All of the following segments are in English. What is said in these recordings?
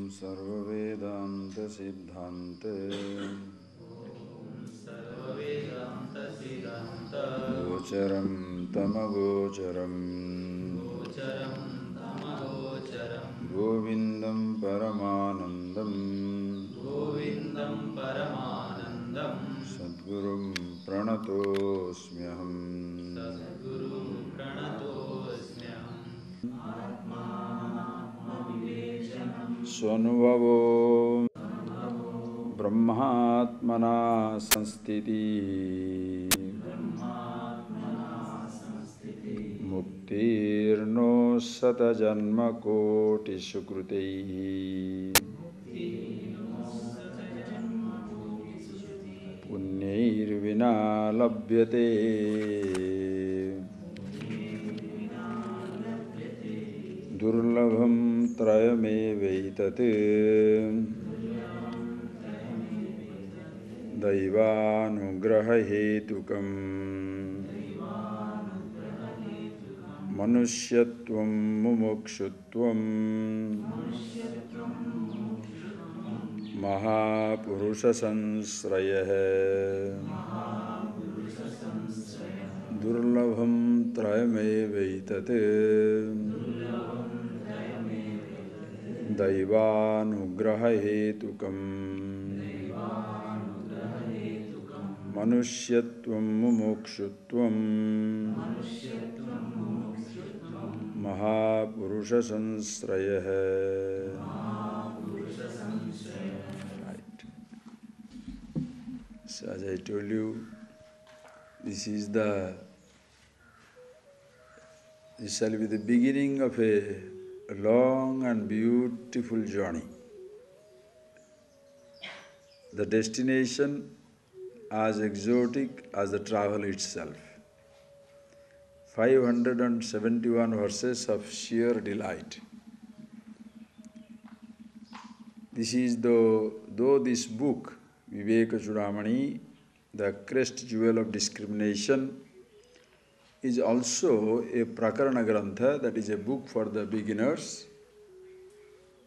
Sarvavedanta Siddhante Gocharam Tamagocharam Govindam Paramanandam Sadgurum Pranatosmyaham Swanubhavo Brahmatmana Sanstiti Muktirno Satajanma Koti Sukrutei Punyairvina Labhyate Durlabham Trayamevaitat Daivanugraha Hetukam Manushyatvam Mumukshutvam Mahapurusha Sansrayah Durlabham Trayamevaitat Daivanugraha Hetukam Manushyatvam Mumukshutvam Mahapurusha Sansrayah. Right. So as I told you, this shall be the beginning of a long and beautiful journey. The destination as exotic as the travel itself. 571 verses of sheer delight. This is though this book, Vivekachudamani, the crest jewel of discrimination, is also a prakarana grantha, that is a book for the beginners.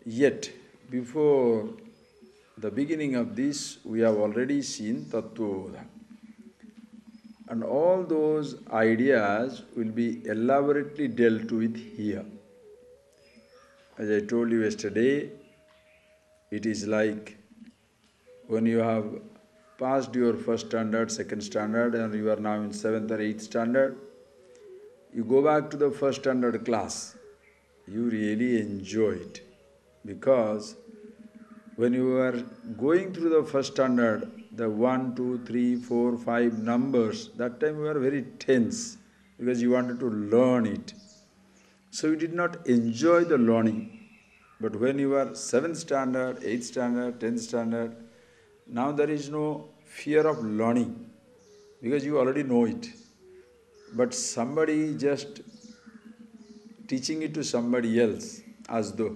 Yet, before the beginning of this, we have already seen Tattvabodha. And all those ideas will be elaborately dealt with here. As I told you yesterday, it is like when you have passed your first standard, second standard, and you are now in 7th or 8th standard, you go back to the first standard class. You really enjoy it, because when you are going through the first standard, the 1, 2, 3, 4, 5 numbers, that time you were very tense because you wanted to learn it. So you did not enjoy the learning. But when you are 7th standard, 8th standard, 10th standard, now there is no fear of learning because you already know it. But somebody just teaching it to somebody else as though.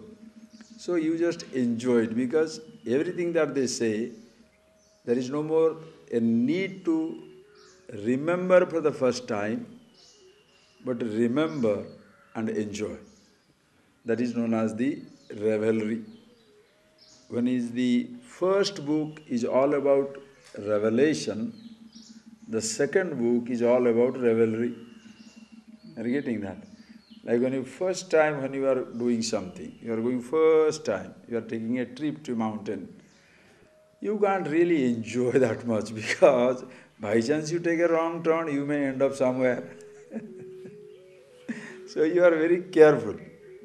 So you just enjoy it because everything that they say, there is no more a need to remember for the first time, but remember and enjoy. That is known as the revelry. When is the first book is all about revelation, the second book is all about revelry. Are you getting that? Like when you first time when you are doing something, you are going first time, you are taking a trip to mountain, you can't really enjoy that much because by chance you take a wrong turn, you may end up somewhere. So you are very careful.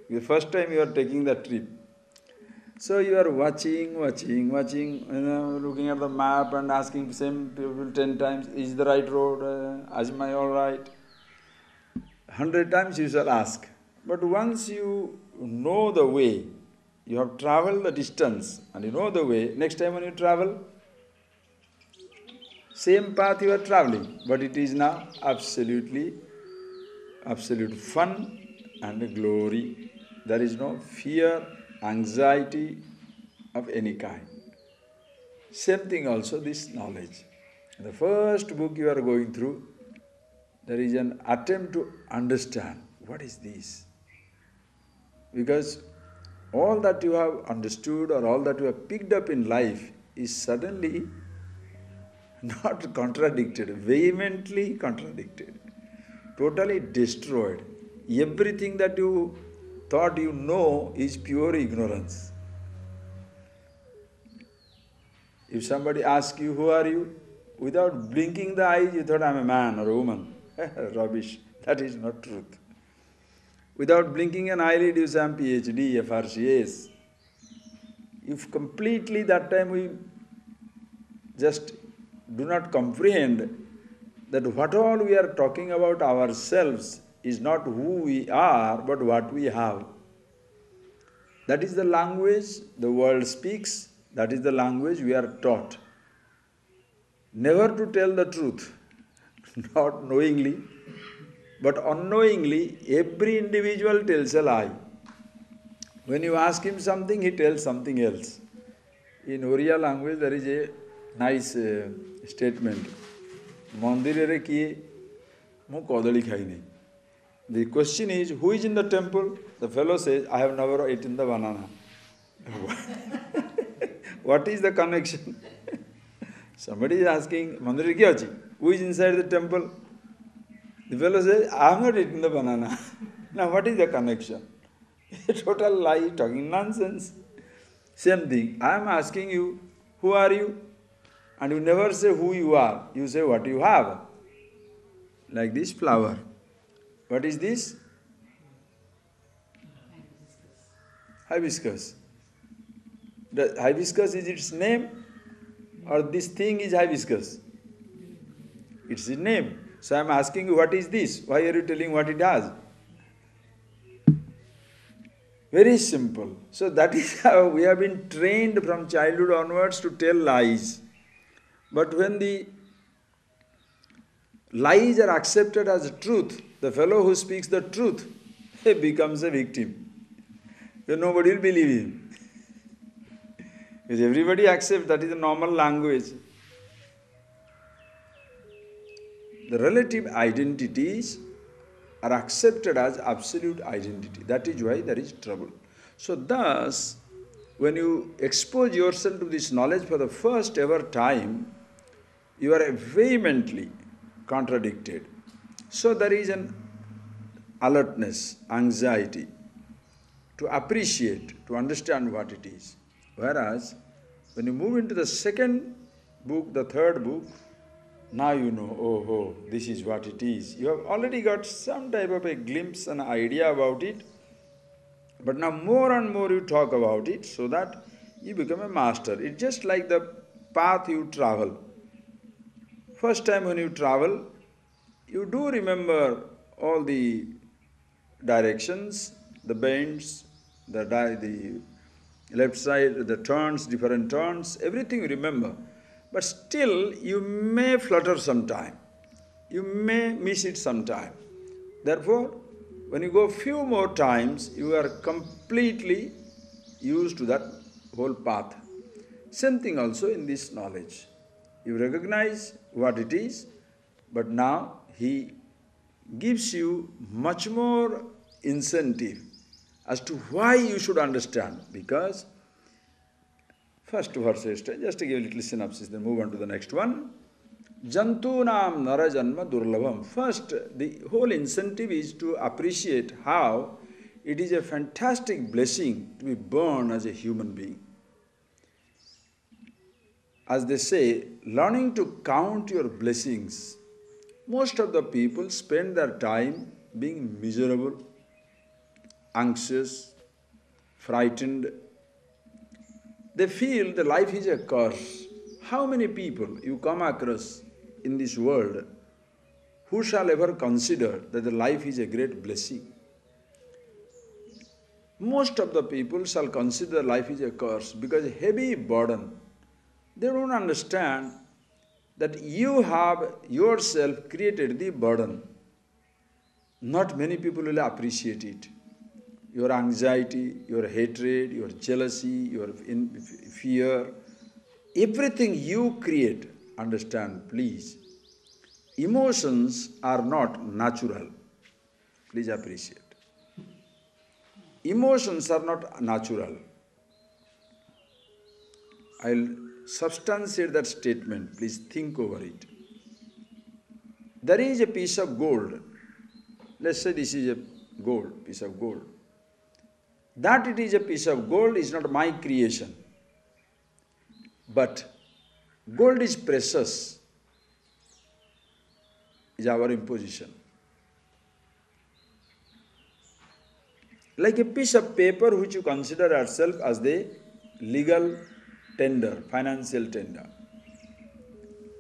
The first time you are taking the trip. So you are watching, looking at the map and asking same people 10 times, is the right road, am I all right? 100 times you shall ask. But once you know the way, you have traveled the distance and you know the way, next time when you travel, same path you are traveling, but it is now absolute fun and glory. There is no fear, anxiety of any kind. Same thing also this knowledge. The first book you are going through, there is an attempt to understand what is this. Because all that you have understood or all that you have picked up in life is suddenly not contradicted, vehemently contradicted, totally destroyed. Everything that you thought you know is pure ignorance. If somebody asks you, who are you? Without blinking the eyes, you thought, I'm a man or a woman. Rubbish. That is not truth. Without blinking an eyelid, you say, I'm PhD, FRCS. If completely that time we just do not comprehend that what all we are talking about ourselves is not who we are, but what we have. That is the language the world speaks, that is the language we are taught. Never to tell the truth, not knowingly, but unknowingly, every individual tells a lie. When you ask him something, he tells something else. In Oriya language, there is a nice statement. Mandirere kiye mu kodali khai nahi. The question is, who is in the temple? The fellow says, I have never eaten the banana. What is the connection? Somebody is asking, Mandirere kiya achi? Who is inside the temple? The fellow says, I have not eaten the banana. Now what is the connection? A total lie, talking nonsense. Same thing. I am asking you, who are you? And you never say who you are. You say what you have. Like this flower. What is this? Hibiscus. The hibiscus is its name, or this thing is hibiscus? It's its name. So I am asking you, what is this? Why are you telling what it does? Very simple. So that is how we have been trained from childhood onwards to tell lies. But when the lies are accepted as truth, the fellow who speaks the truth, he becomes a victim. Then nobody will believe him. Because everybody accepts that is the normal language. The relative identities are accepted as absolute identity. That is why there is trouble. So thus, when you expose yourself to this knowledge for the first ever time, you are vehemently contradicted. So there is an alertness, anxiety to appreciate, to understand what it is. Whereas, when you move into the second book, the third book, now you know, oh, this is what it is. You have already got some type of a glimpse and idea about it. But now more and more you talk about it so that you become a master. It's just like the path you travel. First time when you travel, you do remember all the directions, the bends, the left side, the turns, different turns, everything you remember. But still, you may flutter sometime. You may miss it sometime. Therefore, when you go few more times, you are completely used to that whole path. Same thing also in this knowledge. You recognize what it is, but now he gives you much more incentive as to why you should understand. Because first verse, just to give a little synopsis, then move on to the next one. Jantunam narajanma durlabham. First, the whole incentive is to appreciate how it is a fantastic blessing to be born as a human being. As they say, learning to count your blessings. Most of the people spend their time being miserable, anxious, frightened. They feel the life is a curse. How many people you come across in this world who shall ever consider that the life is a great blessing? Most of the people shall consider life is a curse because a heavy burden. They don't understand that you have yourself created the burden. Not many people will appreciate it. Your anxiety, your hatred, your jealousy, your fear, everything you create, understand, please. Emotions are not natural. Please appreciate. emotions are not natural. I'll substantiate that statement. Please think over it. There is a piece of gold. Let's say this is a piece of gold. That it is a piece of gold is not my creation. But gold is precious, is our imposition. Like a piece of paper which you consider yourself as the legal tender, financial tender.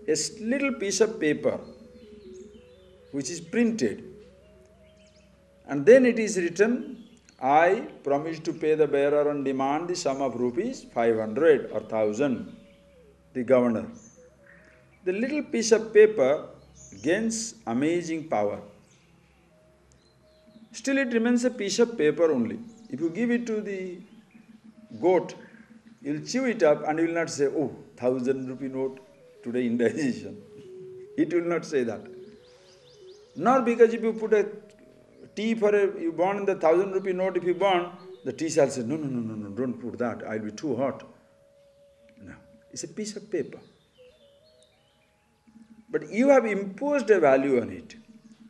A little piece of paper which is printed, and then it is written, I promise to pay the bearer on demand the sum of rupees 500 or 1000, the governor. The little piece of paper gains amazing power. Still it remains a piece of paper only. If you give it to the goat, he will chew it up and he will not say, oh, 1000 rupee note, today indigestion. It will not say that. Nor because if you put a tea you burn the 1000 rupee note, if you burn, the tea shall say, no, don't put that, I'll be too hot. No, it's a piece of paper. But you have imposed a value on it.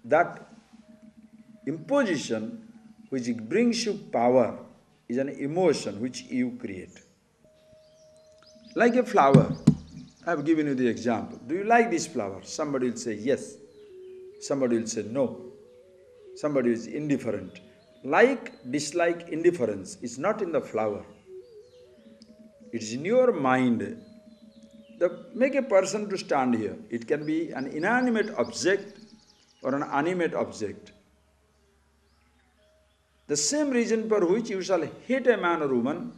That imposition which brings you power is an emotion which you create. Like a flower. I have given you the example. Do you like this flower? Somebody will say yes. Somebody will say no. Somebody is indifferent. Like, dislike, indifference is not in the flower. It is in your mind. Make a person to stand here. It can be an inanimate object or an animate object. The same reason for which you shall hate a man or woman,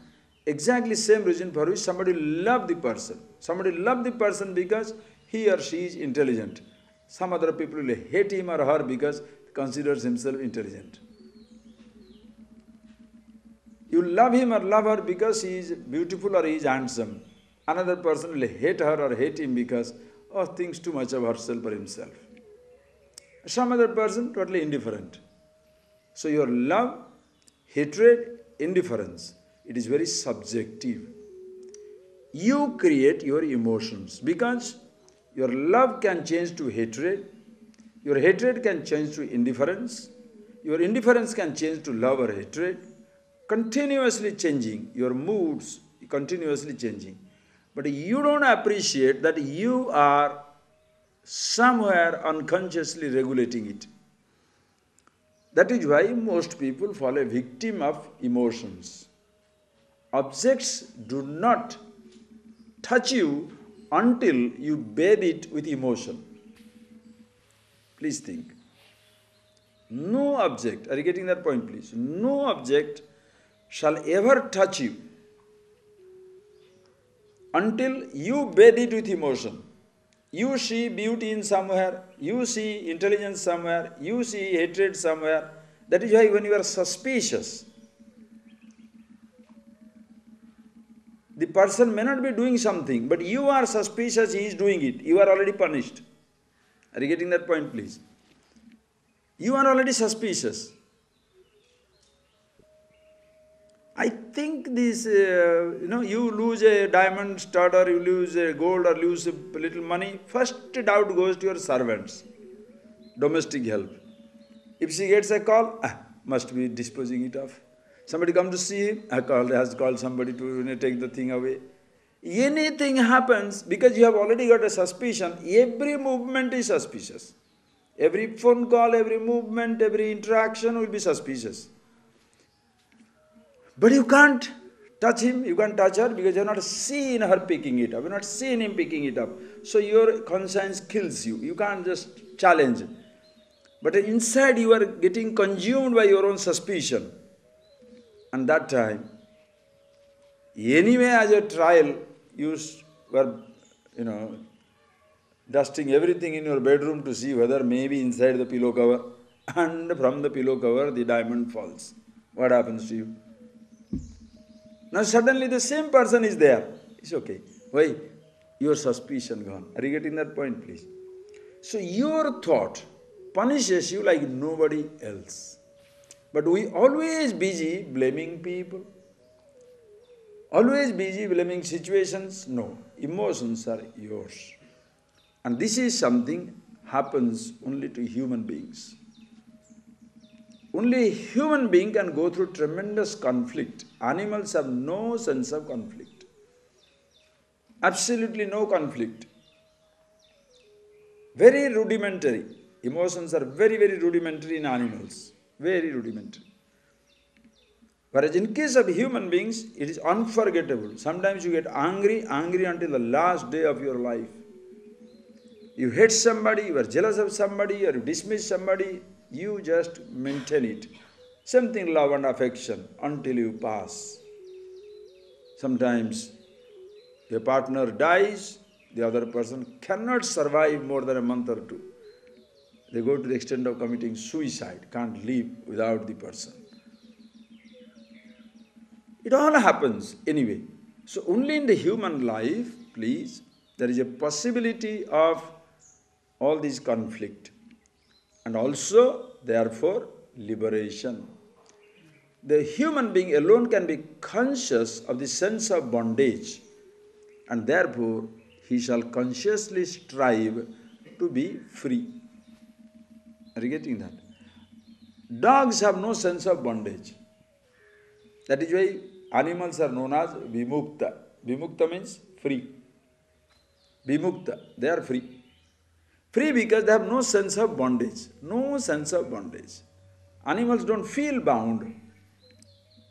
exactly same reason for which somebody will love the person. Somebody will love the person because he or she is intelligent. Some other people will hate him or her because he considers himself intelligent. You love him or love her because he is beautiful or he is handsome. Another person will hate her or hate him because, thinks too much of herself or himself. Some other person totally indifferent. So your love, hatred, indifference, it is very subjective. You create your emotions because your love can change to hatred, your hatred can change to indifference, your indifference can change to love or hatred, continuously changing, your moods continuously changing. But you don't appreciate that you are somewhere unconsciously regulating it. That is why most people fall a victim of emotions. Objects do not touch you until you bathe it with emotion. Please think. No object, are you getting that point please? No object shall ever touch you until you bathe it with emotion. You see beauty in somewhere, you see intelligence somewhere, you see hatred somewhere. That is why when you are suspicious, the person may not be doing something, but you are suspicious he is doing it. You are already punished. Are you getting that point, please? You are already suspicious. I think this, you lose a diamond stud or you lose a gold or lose a little money, first doubt goes to your servants, domestic help. If she gets a call, must be disposing it off. Somebody come to see him, has called somebody to take the thing away. Anything happens because you have already got a suspicion, every movement is suspicious. Every phone call, every movement, every interaction will be suspicious. But you can't touch him, you can't touch her because you have not seen her picking it up, you have not seen him picking it up. So your conscience kills you, you can't just challenge. But inside you are getting consumed by your own suspicion. And that time, anyway as a trial, you were, dusting everything in your bedroom to see whether maybe inside the pillow cover, and from the pillow cover the diamond falls. What happens to you? Now suddenly the same person is there. It's okay. Why? Your suspicion gone. Are you getting that point, please? So your thought punishes you like nobody else. But we always busy blaming people. Always busy blaming situations. No, emotions are yours. And this is something happens only to human beings. Only a human being can go through tremendous conflict. Animals have no sense of conflict. Absolutely no conflict. Very rudimentary. Emotions are very, very rudimentary in animals. Very rudimentary. Whereas in case of human beings, it is unforgettable. Sometimes you get angry until the last day of your life. You hate somebody, you are jealous of somebody, or you dismiss somebody, you just maintain it. Something love and affection until you pass. Sometimes your partner dies, the other person cannot survive more than a month or two. They go to the extent of committing suicide, can't live without the person. It all happens anyway. So only in the human life, please, there is a possibility of all this conflict. And also, therefore, liberation. The human being alone can be conscious of the sense of bondage, and therefore he shall consciously strive to be free. Are you getting that? Dogs have no sense of bondage. That is why animals are known as vimukta. Vimukta means free. Vimukta, they are free. Free because they have no sense of bondage. No sense of bondage. Animals don't feel bound.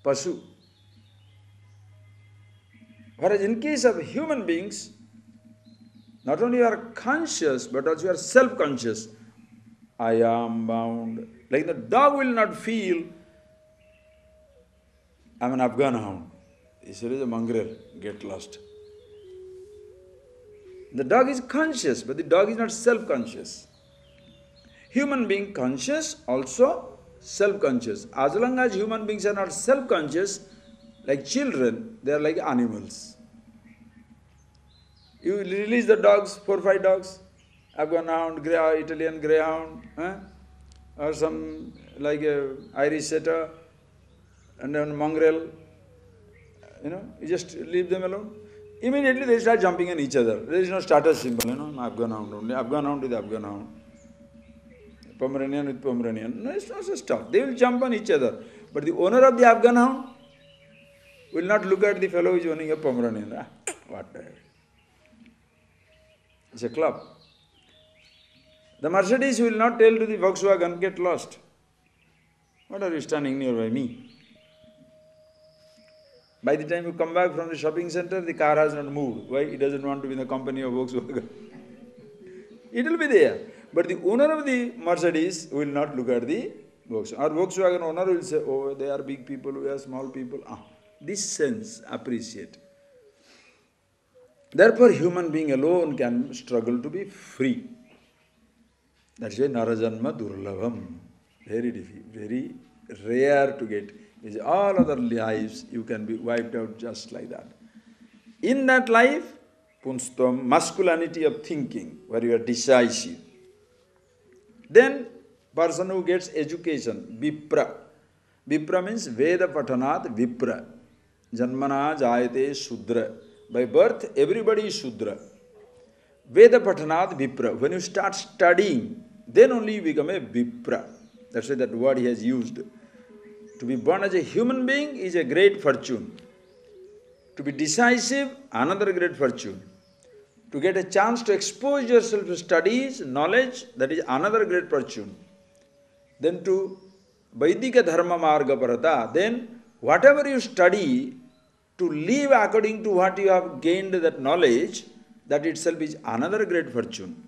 Pasu. Whereas in case of human beings, not only you are conscious, but also you are self-conscious. I am bound. Like the dog will not feel, I am an Afghan hound. This is a mongrel, get lost. The dog is conscious, but the dog is not self-conscious. Human being conscious, also self-conscious. As long as human beings are not self-conscious, like children, they are like animals. You release the dogs, 4 or 5 dogs, Afghan hound, Italian greyhound, or some like a Irish setter, and then mongrel, you just leave them alone. Immediately they start jumping on each other. There is no status symbol, Afghan hound only, Afghan hound with Afghan hound, Pomeranian with Pomeranian. No, it's not such stuff. They will jump on each other. But the owner of the Afghan hound will not look at the fellow who is owning a Pomeranian. What the hell? It's a club. The Mercedes will not tell to the Volkswagen, get lost. What are you standing nearby me? By the time you come back from the shopping center, the car has not moved. Why? It doesn't want to be in the company of Volkswagen. It will be there. But the owner of the Mercedes will not look at the Volkswagen. Or Volkswagen owner will say, oh, they are big people, we are small people. This sense, appreciate. Therefore, human being alone can struggle to be free. That's why Narajanma Durlabham. Very difficult, very rare to get. With all other lives, you can be wiped out just like that. In that life, punstam, masculinity of thinking, where you are decisive. Then, person who gets education, Vipra. Vipra means Veda Patanat Vipra. Janmana Jayate Shudra. By birth, everybody is Shudra. Veda Patanat Vipra. When you start studying, then only you become a Vipra. That's why that word he has used. To be born as a human being is a great fortune. To be decisive, another great fortune. To get a chance to expose yourself to studies, knowledge, that is another great fortune. Then to Vaidika Dharma Marga Parata, then whatever you study, to live according to what you have gained that knowledge, that itself is another great fortune.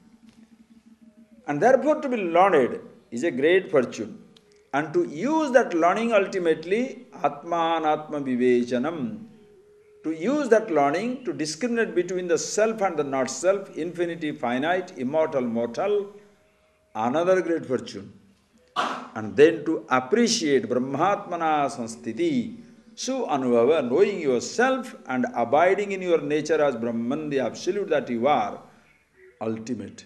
And therefore to be learned is a great fortune. And to use that learning ultimately, Atma Anatma Vivechanam, to use that learning to discriminate between the self and the not self, infinity, finite, immortal, mortal, another great fortune. And then to appreciate Brahmatmana Sanstiti, Su Anubhava, knowing yourself and abiding in your nature as Brahman, the absolute that you are, ultimate.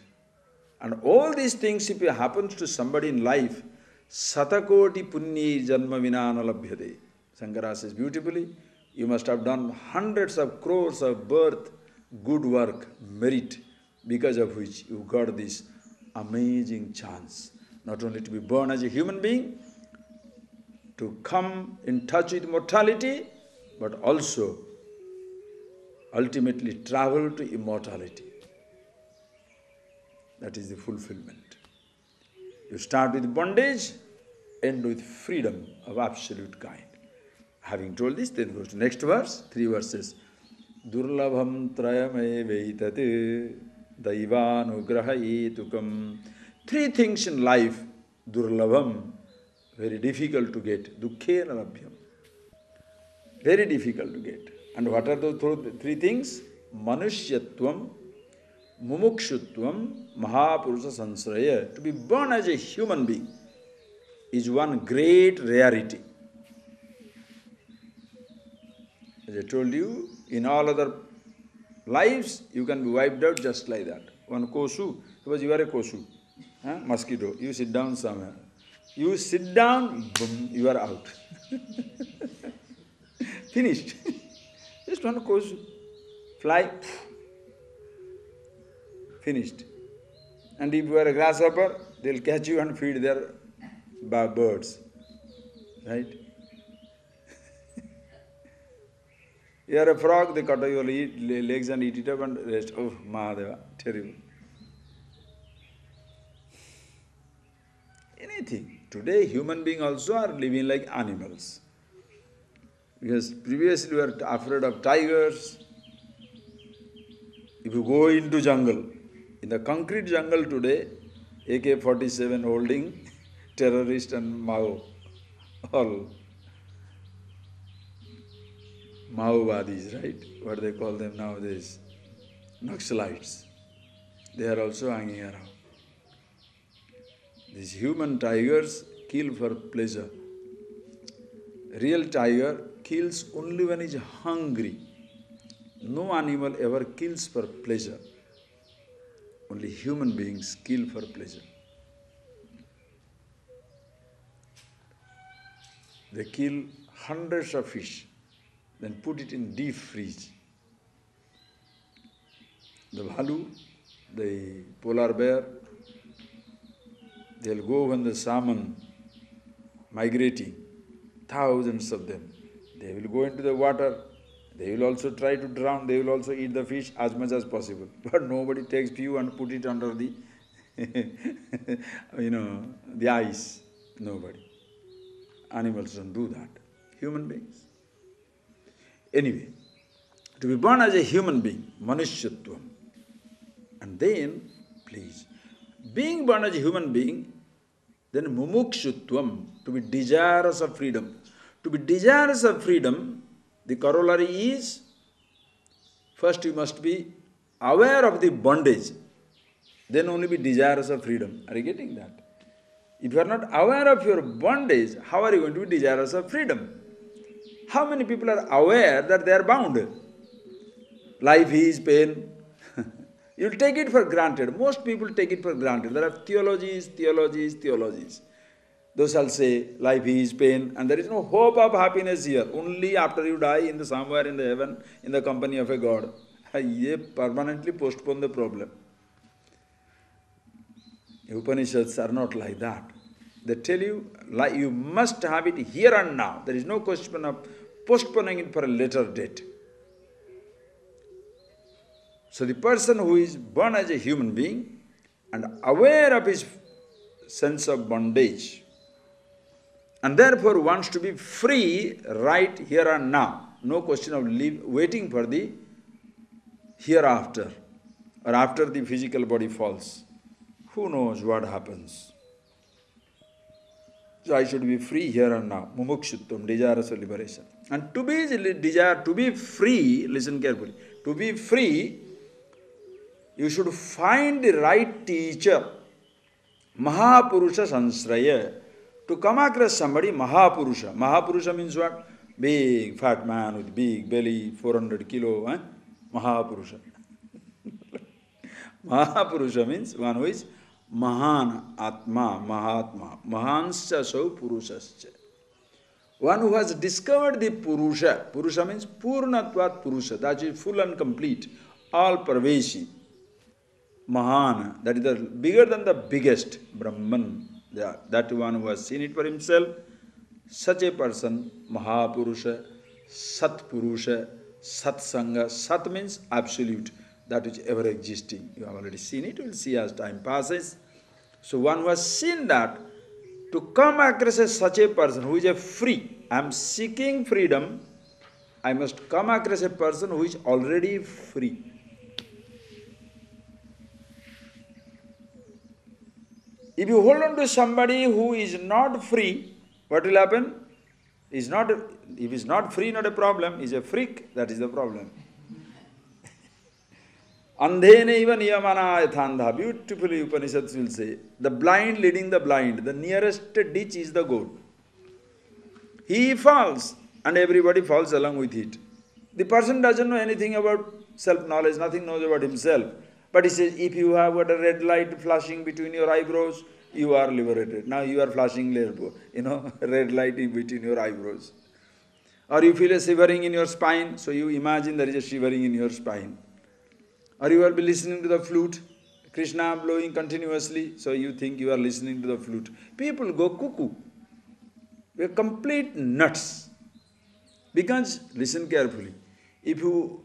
And all these things, if it happens to somebody in life, Satakoti punyi janma vinana labhyate. Sankara says beautifully, you must have done hundreds of crores of birth, good work, merit, because of which you got this amazing chance, not only to be born as a human being, to come in touch with mortality, but also ultimately travel to immortality. That is the fulfillment. You start with bondage, end with freedom of absolute kind. Having told this, then goes to next verse, 3 verses. Durlabham trayame veitate daivanugrahayetukam. 3 things in life, durlabham, very difficult to get. Dukkhena labhyam. Very difficult to get. And what are those 3 things? Manushyatvam, mumukshutvam, mahapurusha sansraya. To be born as a human being is one great rarity. As I told you, in all other lives, you can be wiped out just like that. One kosu, suppose you are a kosu, mosquito, you sit down somewhere. You sit down, boom, you are out. Finished. Just one kosu. Fly, finished. And if you are a grasshopper, they'll catch you and feed their birds. Right? You are a frog, they cut off your legs and eat it up and rest. Oh, Mahadeva, terrible. Anything. Today, human beings also are living like animals. Because previously we were afraid of tigers. If you go into jungle, in the concrete jungle today, AK-47 holding terrorist and Mao, all Maowadis, right? What they call them nowadays, Naxalites. They are also hanging around. These human tigers kill for pleasure. Real tiger kills only when he is hungry. No animal ever kills for pleasure. Only human beings kill for pleasure. They kill hundreds of fish, then put it in deep freeze. The bhalu, the polar bear, they'll go when the salmon migrating, thousands of them. They will go into the water, they will also try to drown, they will also eat the fish as much as possible. But nobody takes few and put it under the, the ice. Nobody. Animals don't do that. Human beings. Anyway, to be born as a human being, manushyatvam. And then, please, being born as a human being, then mumukshutvam, to be desirous of freedom. To be desirous of freedom, the corollary is, first you must be aware of the bondage, then only be desirous of freedom. Are you getting that? If you are not aware of your bondage, how are you going to be desirous of freedom? How many people are aware that they are bound? Life is pain. You'll take it for granted. Most people take it for granted. There are theologies. Those shall say, life is pain, and there is no hope of happiness here. Only after you die somewhere in the heaven, in the company of a God. Ye permanently postpone the problem. Upanishads are not like that. They tell you, you must have it here and now. There is no question of postponing it for a later date. So the person who is born as a human being and aware of his sense of bondage and therefore wants to be free right here and now. No question of waiting for the hereafter or after the physical body falls. Who knows what happens? So I should be free here and now. Mumukshutvam, desirous of liberation. And to be free, listen carefully, to be free, you should find the right teacher, Mahapurusha Sansraya. To come across somebody, Mahapurusha. Mahapurusha means what? Big, fat man with big belly, 400 kilo, Mahapurusha. Mahapurusha means one who is Mahan Atma, Mahatma, Mahanscha so Purushascha. One who has discovered the Purusha. Purusha means Purnatvat Purusha, that is full and complete, all pervasive. Mahan, that is the bigger than the biggest, Brahman. That one who has seen it for himself. Such a person, Mahapurusha, Sat Purusha, Sat Sangha. Sat means absolute, that which ever existing. You have already seen it, you will see as time passes. So one who has seen that, to come across as such a person who is a free, I am seeking freedom, I must come across a person who is already free. If you hold on to somebody who is not free, what will happen? If he is not free, not a problem. He is a freak, that is the problem. Andhenaiva niyamana yathandha. Beautifully Upanishads will say, the blind leading the blind. The nearest ditch is the goat. He falls and everybody falls along with it. The person doesn't know anything about self-knowledge, nothing knows about himself. But he says, if you have got a red light flashing between your eyebrows, you are liberated. Now you are flashing, red light in between your eyebrows. Or you feel a shivering in your spine, so you imagine there is a shivering in your spine. Or you will be listening to the flute, Krishna blowing continuously, so you think you are listening to the flute. People go cuckoo. We are complete nuts. Because, listen carefully, if you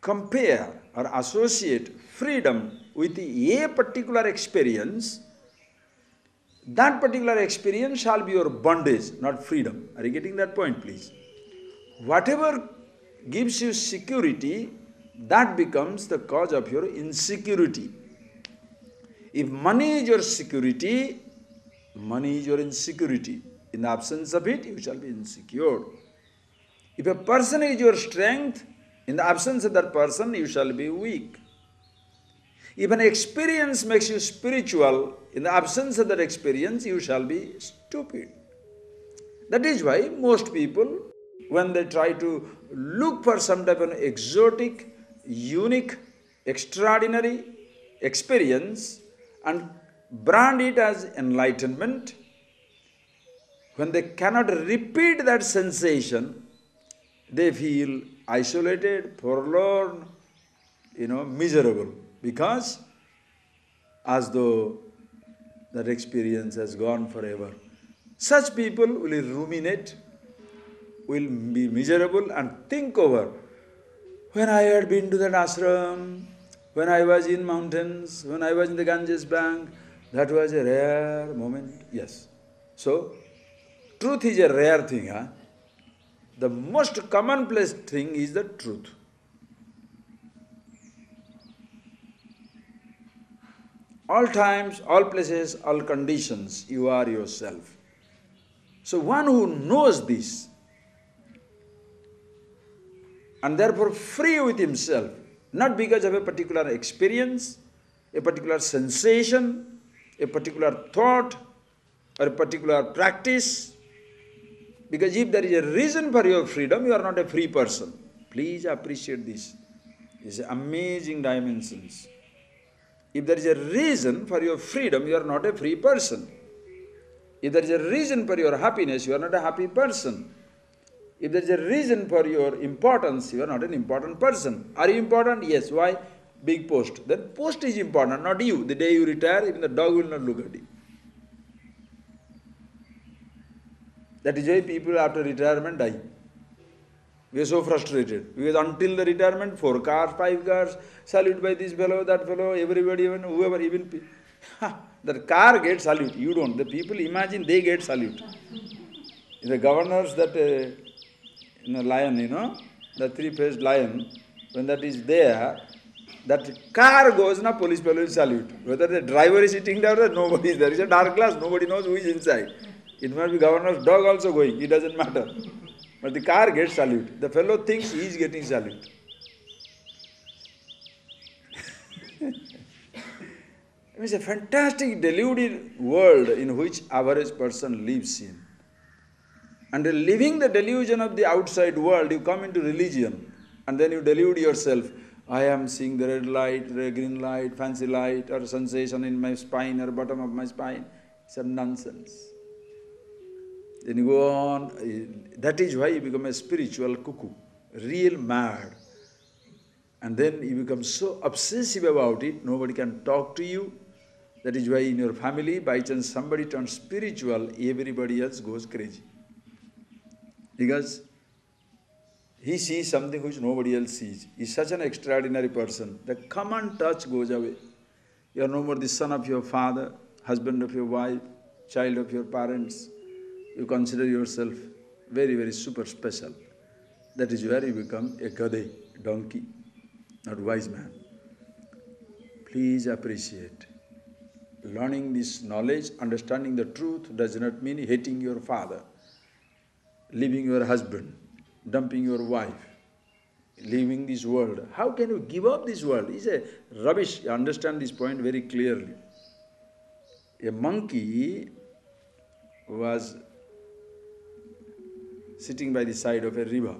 compare or associate freedom with a particular experience, that particular experience shall be your bondage, not freedom. Are you getting that point, please? Whatever gives you security, that becomes the cause of your insecurity. If money is your security, money is your insecurity. In the absence of it, you shall be insecure. If a person is your strength, in the absence of that person, you shall be weak. If an experience makes you spiritual, in the absence of that experience, you shall be stupid. That is why most people, when they try to look for some type of exotic, unique, extraordinary experience and brand it as enlightenment, when they cannot repeat that sensation, they feel isolated, forlorn, miserable. Because as though that experience has gone forever. Such people will ruminate, will be miserable and think over, when I had been to that ashram, when I was in mountains, when I was in the Ganges bank, that was a rare moment. Yes. So, truth is a rare thing. The most commonplace thing is the truth. All times, all places, all conditions, you are yourself. So one who knows this, and therefore free with himself, not because of a particular experience, a particular sensation, a particular thought, or a particular practice, because if there is a reason for your freedom, you are not a free person. Please appreciate this. These are amazing dimensions. If there is a reason for your freedom, you are not a free person. If there is a reason for your happiness, you are not a happy person. If there is a reason for your importance, you are not an important person. Are you important? Yes. Why? Big post. Then post is important, not you. The day you retire, even the dog will not look at you. That is why people after retirement die. We are so frustrated. Because until the retirement, 4 cars, 5 cars, salute by this fellow, that fellow, everybody, even whoever, even... The car gets salute, you don't. The people imagine they get salute. The governors, that lion, the 3-faced lion, when that is there, that car goes, police fellow will salute. Whether the driver is sitting there or nobody is there. It's a dark glass, nobody knows who is inside. It might be governor's dog also going, it doesn't matter. But the car gets salute. The fellow thinks he is getting salute. It's a fantastic deluded world in which average person lives in. And living the delusion of the outside world, you come into religion and then you delude yourself. I am seeing the red light, the green light, fancy light, or sensation in my spine or bottom of my spine. It's a nonsense. Then you go on, that is why you become a spiritual cuckoo, real mad. And then you become so obsessive about it, nobody can talk to you. That is why in your family, by chance somebody turns spiritual, everybody else goes crazy. Because he sees something which nobody else sees. He is such an extraordinary person. The common touch goes away. You are no more the son of your father, husband of your wife, child of your parents. You consider yourself very, very super special. That is where you become a gade, donkey, not wise man. Please appreciate. Learning this knowledge, understanding the truth does not mean hating your father, leaving your husband, dumping your wife, leaving this world. How can you give up this world? It's a rubbish. You understand this point very clearly. A monkey was sitting by the side of a river,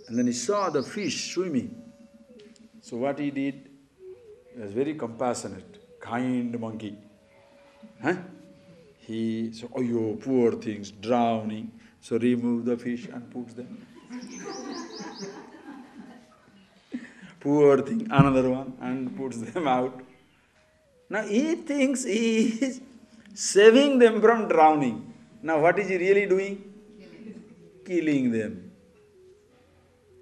and then he saw the fish swimming. So what he did, he was very compassionate, kind monkey. He said, oh, you poor things, drowning. So remove the fish and puts them. Poor thing, another one, and puts them out. Now he thinks he is saving them from drowning. Now what is he really doing? Killing them.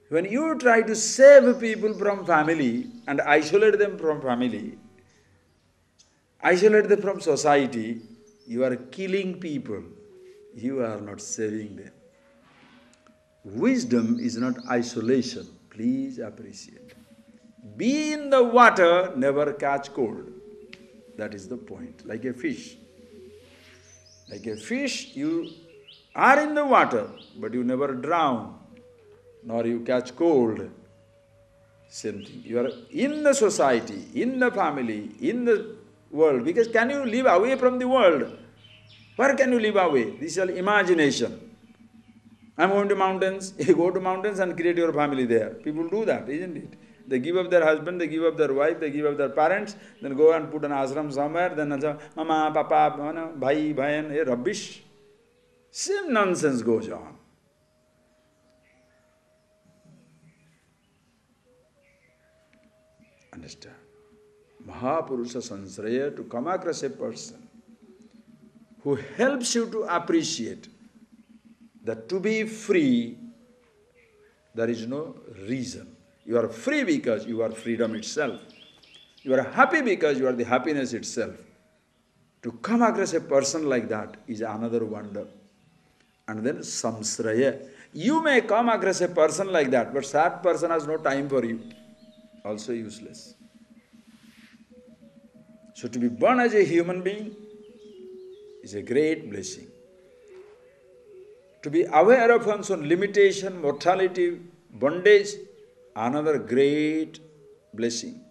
When you try to save people from family and isolate them from family, isolate them from society, you are killing people. You are not saving them. Wisdom is not isolation. Please appreciate. Be in the water, never catch cold. That is the point. Like a fish. Like a fish, you are in the water, but you never drown, nor you catch cold. Same thing. You are in the society, in the family, in the world. Because can you live away from the world? Where can you live away? This is all imagination. I'm going to mountains. You go to mountains and create your family there. People do that, isn't it? They give up their husband, they give up their wife, they give up their parents, then go and put an ashram somewhere, then mama, papa, bhai, bhayan, rubbish. Same nonsense goes on. Understand? Mahapurusha Sansraya, to come across a person who helps you to appreciate that to be free, there is no reason. You are free because you are freedom itself. You are happy because you are the happiness itself. To come across a person like that is another wonder. And then samsraya. You may come across a person like that, but that person has no time for you. Also useless. So to be born as a human being is a great blessing. To be aware of one's own limitation, mortality, bondage, another great blessing.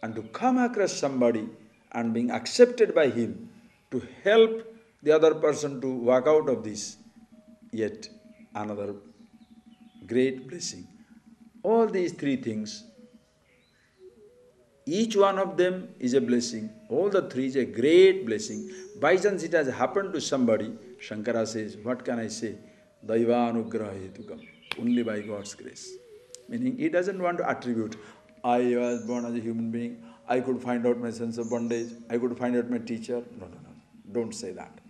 And to come across somebody and being accepted by him, to help the other person to walk out of this, yet another great blessing. All these three things, each one of them is a blessing. All the three is a great blessing. By chance it has happened to somebody, Shankara says, what can I say? Daivanugraha hetukam. Only by God's grace. Meaning he doesn't want to attribute, I was born as a human being, I could find out my sense of bondage, I could find out my teacher. No. Don't say that.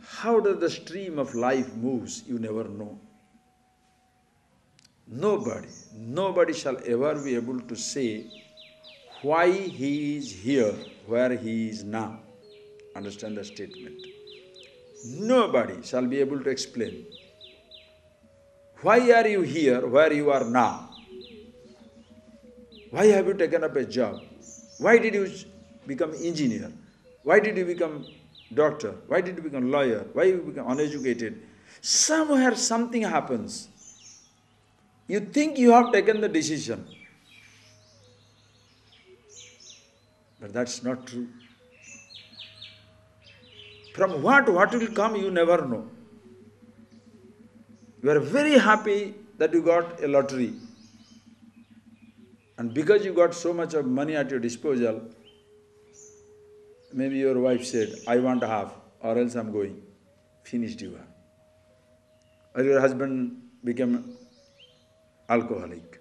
How does the stream of life moves, you never know. Nobody shall ever be able to say why he is here, where he is now. Understand the statement. Nobody shall be able to explain. Why are you here, where you are now? Why have you taken up a job? Why did you become engineer? Why did you become doctor? Why did you become lawyer? Why you become uneducated? Somewhere something happens. You think you have taken the decision. But that's not true. From what will come, you never know. You are very happy that you got a lottery. And because you got so much of money at your disposal, maybe your wife said, I want half, or else I'm going. Finished you are. Or your husband became alcoholic.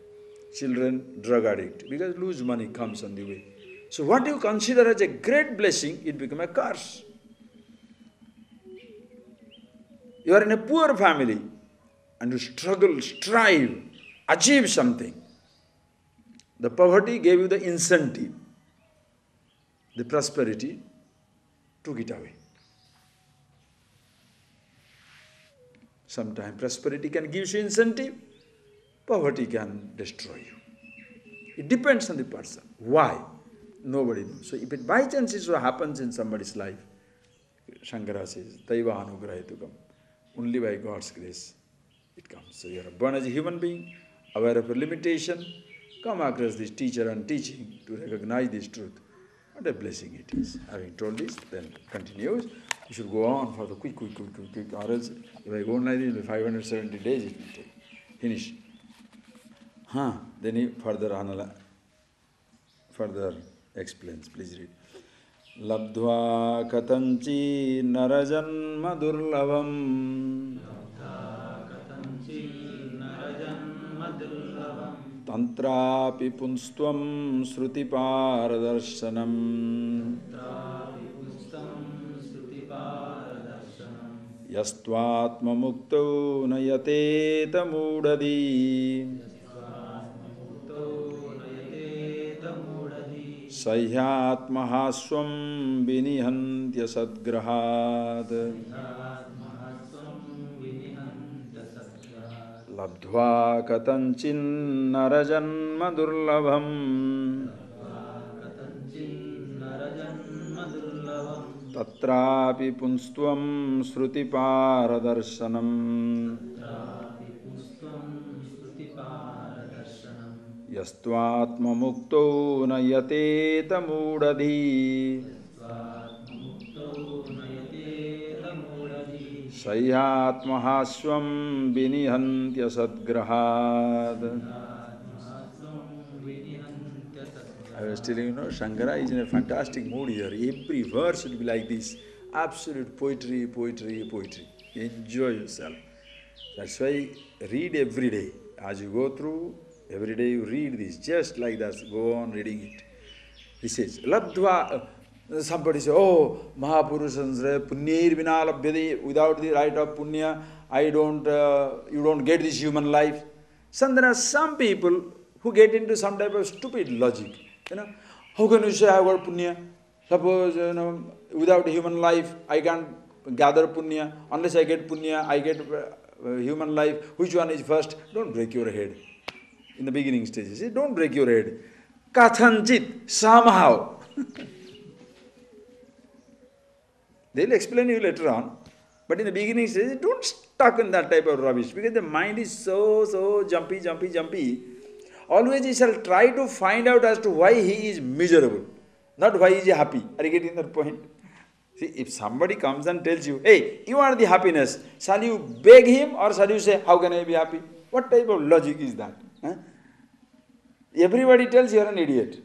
Children, drug addict. Because loose money comes on the way. So what you consider as a great blessing, it become a curse. You are in a poor family and you struggle, strive, achieve something. The poverty gave you the incentive. The prosperity took it away. Sometimes prosperity can give you incentive, poverty can destroy you. It depends on the person. Why? Nobody knows. So if it by chance it so happens in somebody's life, Shankara says, Daiva anugrahitukam. Only by God's grace it comes. So you are born as a human being, aware of your limitation, come across this teacher and teaching to recognize this truth. What a blessing it is. Having told this, then continues. You should go on for the quick, or else if I go on like this, 570 days it will take. Finish. Then he further explains. Please read. Labdhva katanchi narajanma durlavam tantrapi punstvam shruti paradarshanam yastvatma mukto nayateta mudadi Sahyatmahaswam vinihantya sadgrahad labdhva katanchin narajanma durlabham tatrapi punstvam shruti paradarshanam Yastvatma mukto nayateta mudadhi Sahyatmahaswam vinihantya sadgrahad. I was telling you, Shankara is in a fantastic mood here. Every verse should be like this. Absolute poetry, poetry, poetry. Enjoy yourself. That's why read every day. As you go through, every day you read this, just like that, go on reading it. He says, Labdhva, somebody says, oh, Mahapurusans, Punyir vina labhyade, without the right of Punya, you don't get this human life. So there are some people who get into some type of stupid logic. How can you say I got Punya? Suppose, without human life, I can't gather Punya. Unless I get Punya, I get human life. Which one is first? Don't break your head. In the beginning stages, don't break your head. Kathanchit, somehow. They'll explain you later on. But in the beginning stages, don't stuck in that type of rubbish. Because the mind is so jumpy. Always he shall try to find out as to why he is miserable. Not why he is happy. Are you getting that point? See, if somebody comes and tells you, hey, you are the happiness, shall you beg him or shall you say, how can I be happy? What type of logic is that? Everybody tells you are an idiot.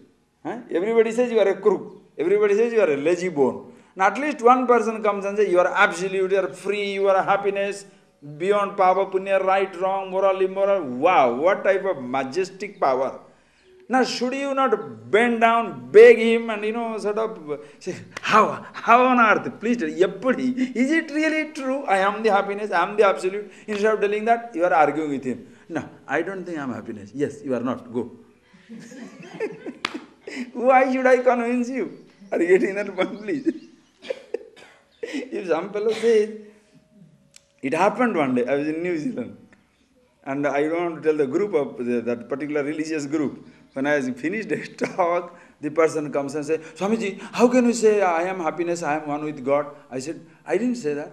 Everybody says you are a crook. Everybody says you are a lazy bone. Now at least one person comes and says you are absolute, you are free, you are happiness, beyond papa, punya, right, wrong, moral, immoral. Wow, what type of majestic power. Now should you not bend down, beg him and sort of say, how on earth, please tell, yeppadi, is it really true? I am the happiness, I am the absolute. Instead of telling that, you are arguing with him. No, I don't think I am happiness. Yes, you are not. Go. Why should I convince you? Are you getting that point, please? If some fellow says, it happened one day, I was in New Zealand, and I don't want to tell the group of that particular religious group. When I finished the talk, the person comes and says, Swamiji, how can you say I am happiness, I am one with God? I said, I didn't say that.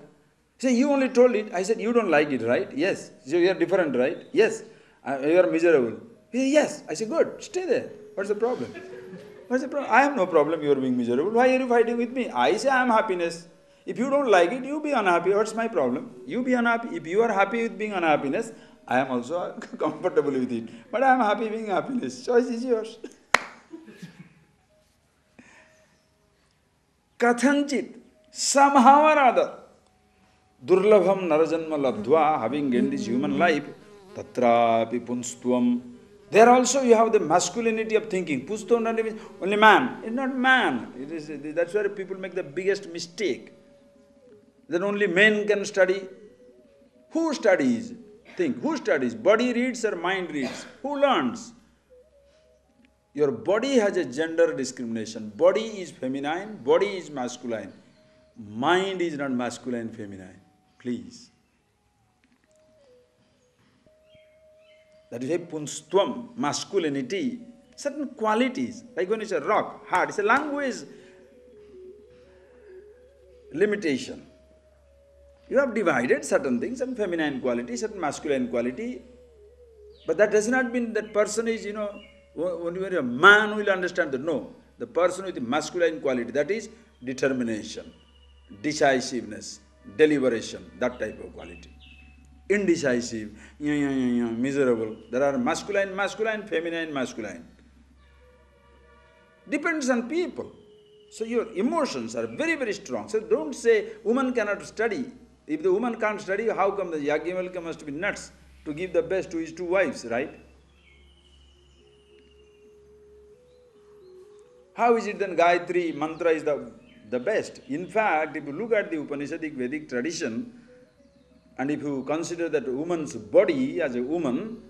He said, you only told it. I said, you don't like it, right? Yes. So you are different, right? Yes. You are miserable. He said, yes. I said, good, stay there. What's the problem? What's the problem? I have no problem you are being miserable. Why are you fighting with me? I say I am happiness. If you don't like it, you be unhappy. What's my problem? You be unhappy. If you are happy with being unhappiness, I am also comfortable with it. But I am happy being happiness. Choice is yours. Kathanchit, somehow or other, durlabham narajanma labdhva, having gained this human life, tatrapi punstvam. There also you have the masculinity of thinking. Punstvam means only man. It's not man. That's where people make the biggest mistake. That only men can study. Who studies? Think, who studies? Body reads or mind reads? Who learns? Your body has a gender discrimination. Body is feminine, body is masculine. Mind is not masculine, feminine. Please. That is why punstvam, masculinity, certain qualities. Like when it's a rock, hard, it's a language limitation. You have divided certain things, certain feminine quality, certain masculine quality. But that does not mean that person is, when you are a man will understand that. No, the person with the masculine quality, that is determination, decisiveness, deliberation, that type of quality. Indecisive, miserable. There are masculine, feminine, masculine. Depends on people. So your emotions are very, very strong. So don't say woman cannot study. If the woman can't study, how come the Yajnavalkya must be nuts to give the best to his two wives, right? How is it then Gayatri mantra is the best? In fact, if you look at the Upanishadic Vedic tradition, and if you consider that woman's body as a woman,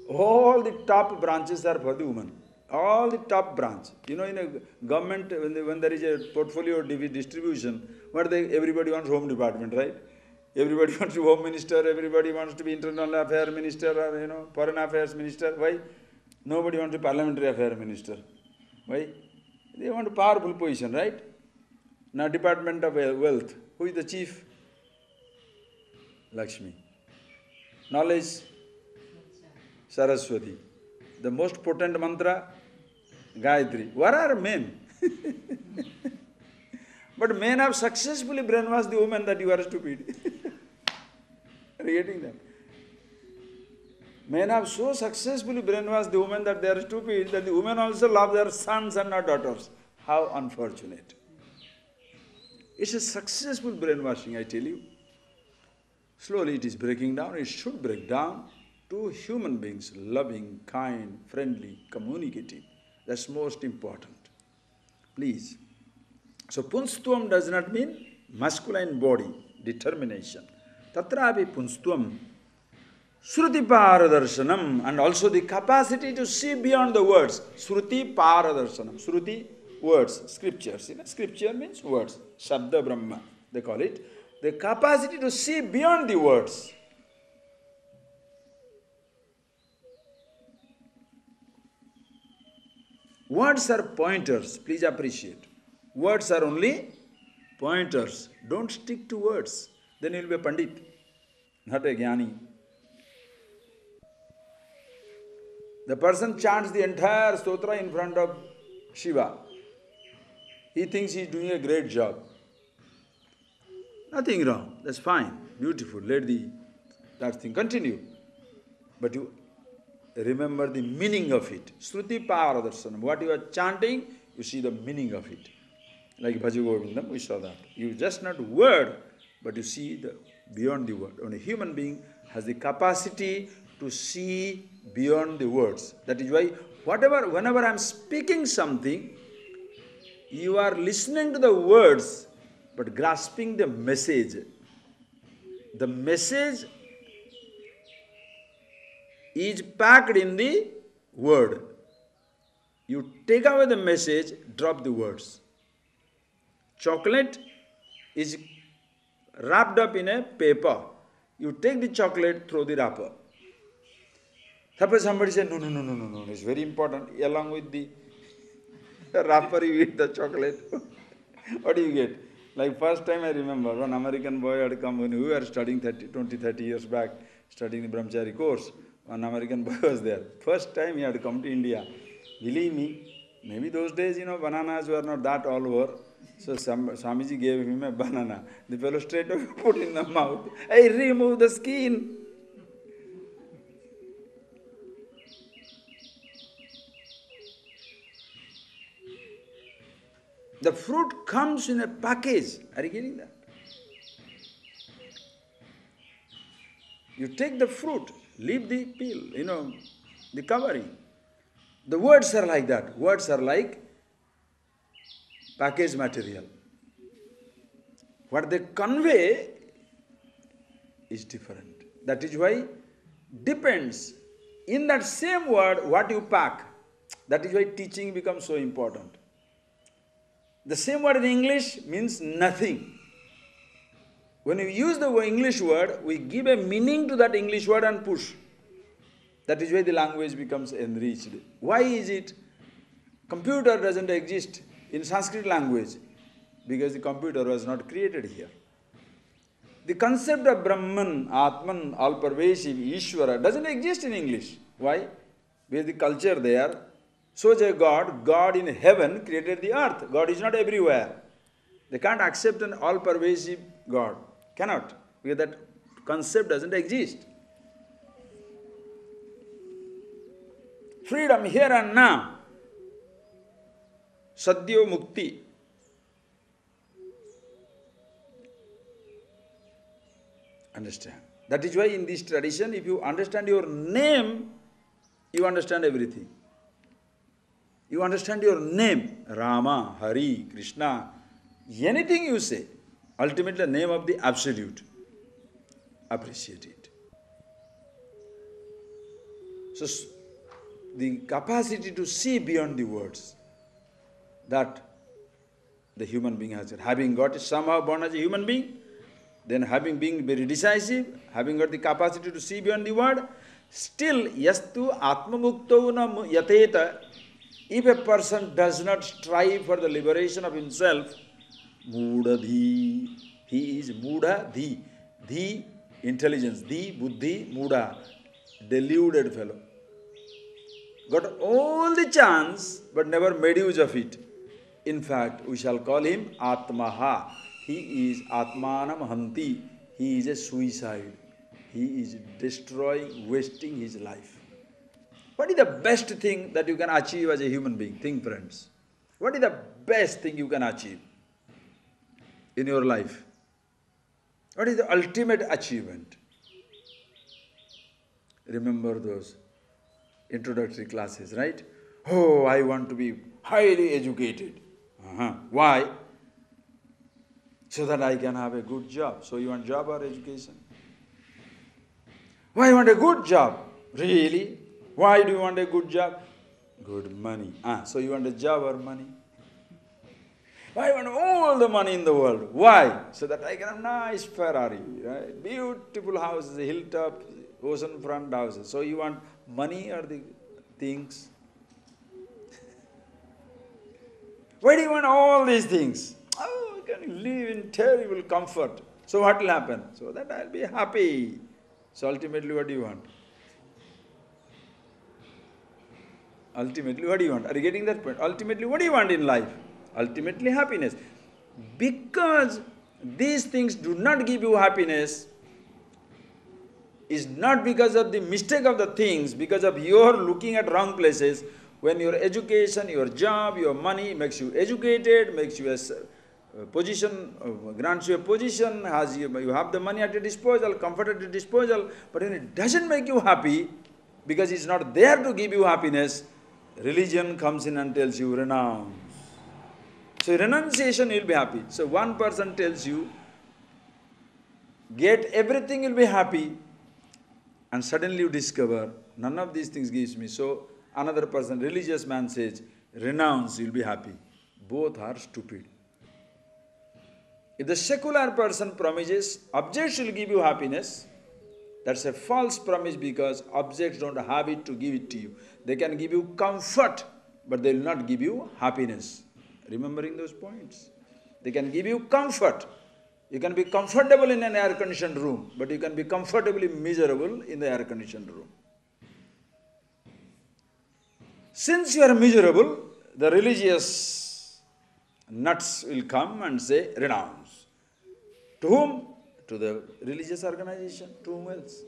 all the top branches are for the woman. All the top branch. In a government, when there is a portfolio distribution, everybody wants home department, right? Everybody wants to be home minister, everybody wants to be internal affairs minister or, foreign affairs minister. Why? Nobody wants to be parliamentary affairs minister. Why? They want a powerful position, right? Now, Department of Wealth. Who is the chief? Lakshmi. Knowledge? Saraswati. The most potent mantra? Gayatri. Where are men? But men have successfully brainwashed the woman that you are stupid. Are you getting that? Men have so successfully brainwashed the woman that they are stupid that the women also love their sons and not daughters. How unfortunate. It's a successful brainwashing, I tell you. Slowly it is breaking down. It should break down to human beings, loving, kind, friendly, communicative. That's most important. Please. So, punstvam does not mean masculine body, determination. Tatrapi punstvam, shruti paradarshanam, and also the capacity to see beyond the words. Shruti paradarshanam. Shruti, words, scriptures. Scripture means words. Shabda Brahma, they call it. The capacity to see beyond the words. Words are pointers, please appreciate. Words are only pointers. Don't stick to words. Then you will be a Pandit, not a Jnani. The person chants the entire stotra in front of Shiva. He thinks he is doing a great job. Nothing wrong, that's fine, beautiful, let that thing continue. But you remember the meaning of it. Shruti paradarshanam. What you are chanting, you see the meaning of it. Like Bhaja Govindam, we saw that. You just not word, but you see beyond the word. Only a human being has the capacity to see beyond the words. That is why whenever I am speaking something, you are listening to the words, but grasping the message. The message is packed in the word. You take away the message, drop the words. Chocolate is wrapped up in a paper. You take the chocolate, throw the wrapper. Suppose somebody says, no, it's very important. Along with the wrapper, you eat the chocolate. What do you get? Like first time I remember, one American boy had come when we were studying 20-30 years back, studying the Brahmachari course. One American boy was there. First time he had come to India. Believe me, maybe those days, bananas were not that all over. So Swamiji gave him a banana. The fellow straight away put in the mouth. I remove the skin. The fruit comes in a package. Are you getting that? You take the fruit, leave the peel, the covering. The words are like that. Words are like package material. What they convey is different. That is why depends in that same word what you pack. That is why teaching becomes so important. The same word in English means nothing. When you use the English word, we give a meaning to that English word and push. That is why the language becomes enriched. Why is it? Computer doesn't exist in Sanskrit language because the computer was not created here. The concept of Brahman, Atman, all-pervasive, Ishvara doesn't exist in English. Why? Because the culture there, so is a God. God in heaven created the earth. God is not everywhere. They can't accept an all-pervasive God. Cannot. Because that concept doesn't exist. Freedom here and now. Sadhyo Mukti. Understand. That is why in this tradition, if you understand your name, you understand everything. You understand your name, Rama, Hari, Krishna, anything you say, ultimately the name of the Absolute. Appreciate it. So, the capacity to see beyond the words that the human being has, having got somehow born as a human being, then having been very decisive, having got the capacity to see beyond the word, still, yastu atmamukto na yateta, if a person does not strive for the liberation of himself, mudadhi, he is mudha-dhi, dhi, intelligence, dhi, buddhi, mudha, deluded fellow. Got all the chance, but never made use of it. In fact, we shall call him Atmaha. He is Atmanam Hanti. He is a suicide. He is destroying, wasting his life. What is the best thing that you can achieve as a human being? Think, friends. What is the best thing you can achieve in your life? What is the ultimate achievement? Remember those introductory classes, right? Oh, I want to be highly educated. Why? So that I can have a good job. So you want job or education? Why you want a good job? Really? Why do you want a good job? Good money. So you want a job or money? Why you want all the money in the world? Why? So that I can have nice Ferrari, right? Beautiful houses, hilltop, oceanfront houses. So you want money or the things? Why do you want all these things? Oh, I can live in terrible comfort. So what will happen? So that I'll be happy. So ultimately what do you want? Ultimately what do you want? Are you getting that point? Ultimately what do you want in life? Ultimately happiness. Because these things do not give you happiness, is not because of the mistake of the things, because of your looking at wrong places. When your education, your job, your money makes you educated, makes you a position, grants you a position, you have the money at your disposal, comfort at your disposal, but when it doesn't make you happy, because it's not there to give you happiness, religion comes in and tells you, renounce. So renunciation, you'll be happy. So one person tells you, get everything, you'll be happy. And suddenly you discover, none of these things gives me. So another person, religious man says, renounce, you'll be happy. Both are stupid. If the secular person promises, objects will give you happiness, that's a false promise because objects don't have it to give it to you. They can give you comfort, but they will not give you happiness. Remembering those points. They can give you comfort. You can be comfortable in an air-conditioned room, but you can be comfortably miserable in the air-conditioned room. Since you are miserable, the religious nuts will come and say, renounce. To whom? To the religious organization. To whom else?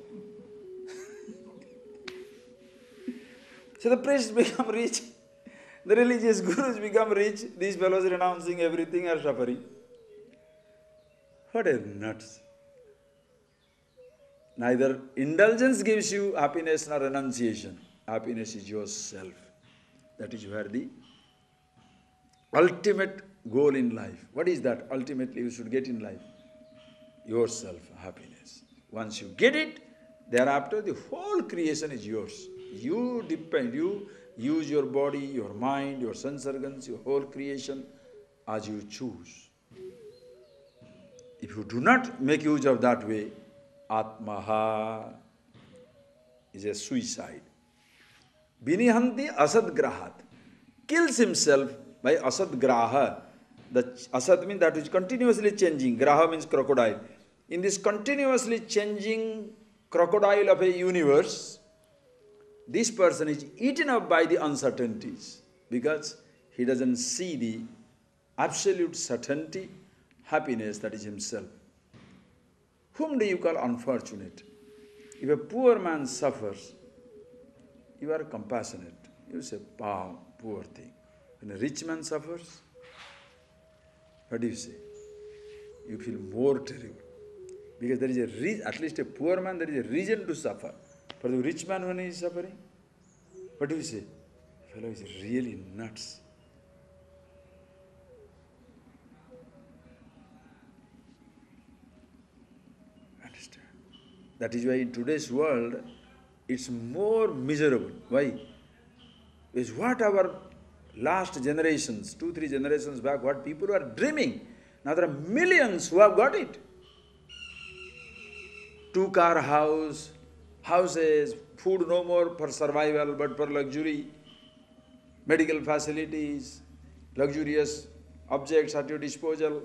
So the priests become rich. The religious gurus become rich, these fellows renouncing everything are suffering. What a nuts. Neither indulgence gives you happiness nor renunciation. Happiness is yourself. That is where the ultimate goal in life. What is that ultimately you should get in life? Yourself, happiness. Once you get it, thereafter the whole creation is yours. You depend, you use your body, your mind, your sense organs, your whole creation as you choose. If you do not make use of that way, Atmaha is a suicide. Binihanti asadgrahat. Kills himself by asadgraha. The asad means that which is continuously changing. Graha means crocodile. In this continuously changing crocodile of a universe, this person is eaten up by the uncertainties because he doesn't see the absolute certainty, happiness that is himself. Whom do you call unfortunate? If a poor man suffers, you are compassionate. You say, poor thing. When a rich man suffers, what do you say? You feel more terrible. Because there is a reason, at least a poor man, there is a reason to suffer. For the rich man when he is suffering, what do you say? The fellow is really nuts. Understand? That is why in today's world, it's more miserable. Why? Because what our last generations, 2-3 generations back, what people were dreaming, now there are millions who have got it. 2-car house, houses, food no more for survival but for luxury, medical facilities, luxurious objects at your disposal,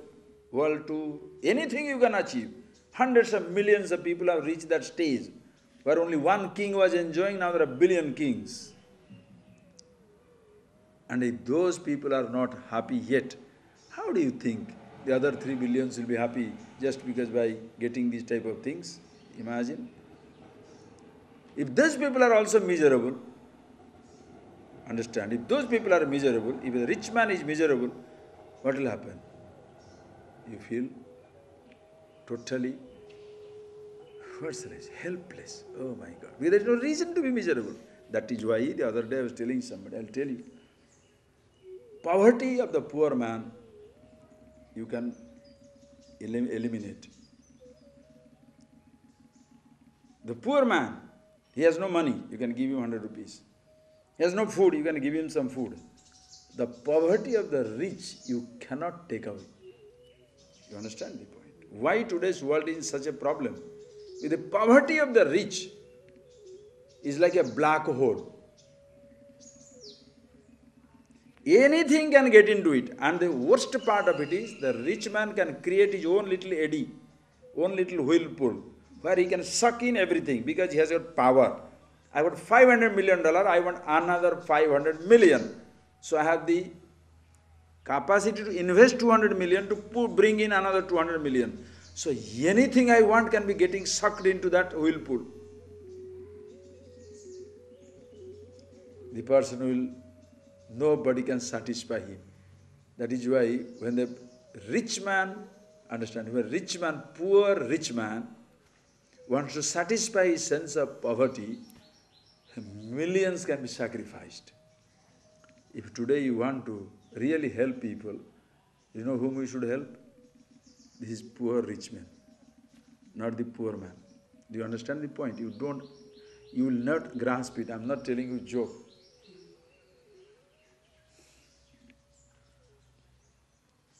world tour, anything you can achieve. Hundreds of millions of people have reached that stage where only one king was enjoying, now there are 1 billion kings. And if those people are not happy yet, how do you think the other 3 billions will be happy just because by getting these type of things? Imagine. If those people are also miserable, understand, if those people are miserable, if a rich man is miserable, what will happen? You feel totally, helpless. Oh my God. Because there is no reason to be miserable. That is why the other day I was telling somebody, I'll tell you. Poverty of the poor man, you can eliminate. The poor man, he has no money, you can give him 100 rupees. He has no food, you can give him some food. The poverty of the rich, you cannot take away. You understand the point? Why today's world is such a problem? With the poverty of the rich is like a black hole. Anything can get into it, and the worst part of it is the rich man can create his own little eddy, own little whirlpool, where he can suck in everything because he has got power. I want $500 million, I want another 500 million. So I have the capacity to invest 200 million to bring in another 200 million. So anything I want can be getting sucked into that whirlpool. The person will, nobody can satisfy him. That is why when the rich man, understand, when a rich man, poor rich man, wants to satisfy his sense of poverty, millions can be sacrificed. If today you want to really help people, you know whom you should help? This is poor rich man, not the poor man. Do you understand the point? You will not grasp it. I am not telling you joke.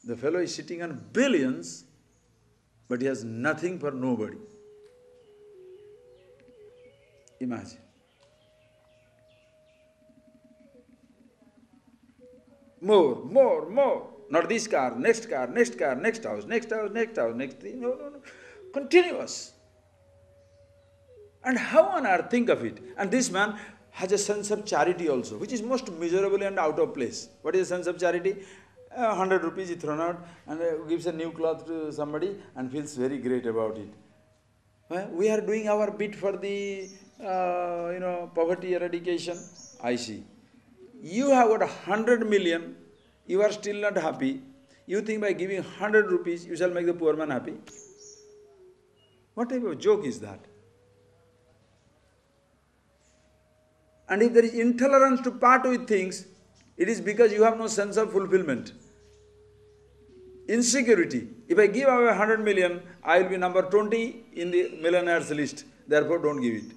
The fellow is sitting on billions, but he has nothing for nobody. Imagine. More. Not this car, next house, next thing. No. Continuous. And how on earth think of it? And this man has a sense of charity also, which is most miserable and out of place. What is the sense of charity? 100 rupees is thrown out and gives a new cloth to somebody and feels very great about it. We are doing our bit for the poverty eradication. I see. You have got 100 million, you are still not happy. You think by giving 100 rupees, you shall make the poor man happy? What type of joke is that? And if there is intolerance to part with things, it is because you have no sense of fulfillment. Insecurity. If I give away 100 million, I will be number 20 in the millionaires list. Therefore, don't give it.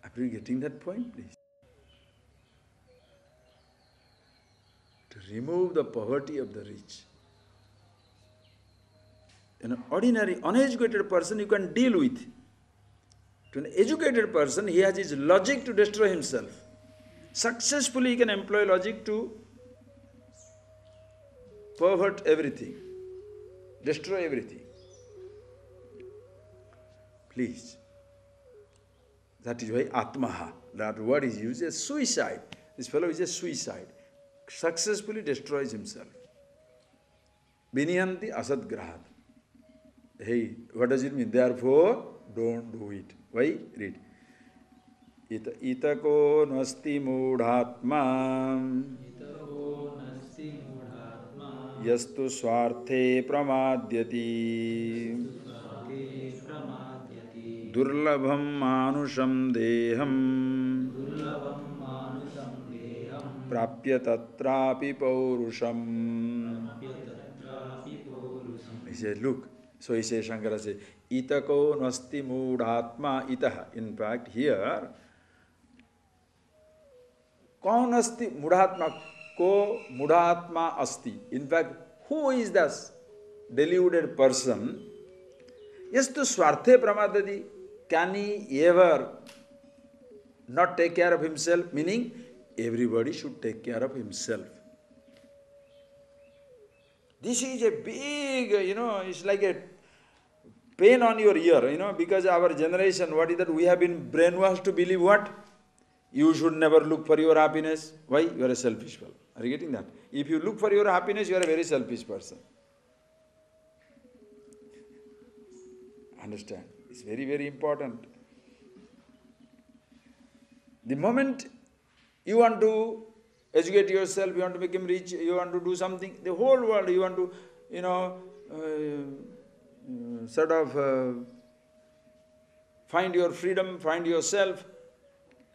Are you getting that point, please? To remove the poverty of the rich. An ordinary, uneducated person you can deal with. To an educated person, he has his logic to destroy himself. Successfully, he can employ logic to pervert everything, destroy everything. Please. That is why Atmaha, that word is used as suicide. This fellow is a suicide. Successfully destroys himself. Biniyanti asadgrahat. Hey, what does it mean? Therefore, don't do it. Why? Read. Itako nasti mudhatma yastu swarte pramadyati durlabham manusham deham prapya tatrapi paurusham. He said, look. So he says, Shankara says, Itako nasti mudhatma itaha. In fact, here, kaun asti mudhatma, ko mudhatma asti. In fact, who is this deluded person? Yastu swarte pramadati. Can he ever not take care of himself? Meaning, everybody should take care of himself. This is a big, it's like a pain on your ear, because our generation, what is that? We have been brainwashed to believe what? You should never look for your happiness. Why? You are a selfish fellow. Are you getting that? If you look for your happiness, you are a very selfish person. Understand? It's very, very important. The moment you want to educate yourself, you want to become rich, you want to do something, the whole world, you want to, find your freedom, find yourself,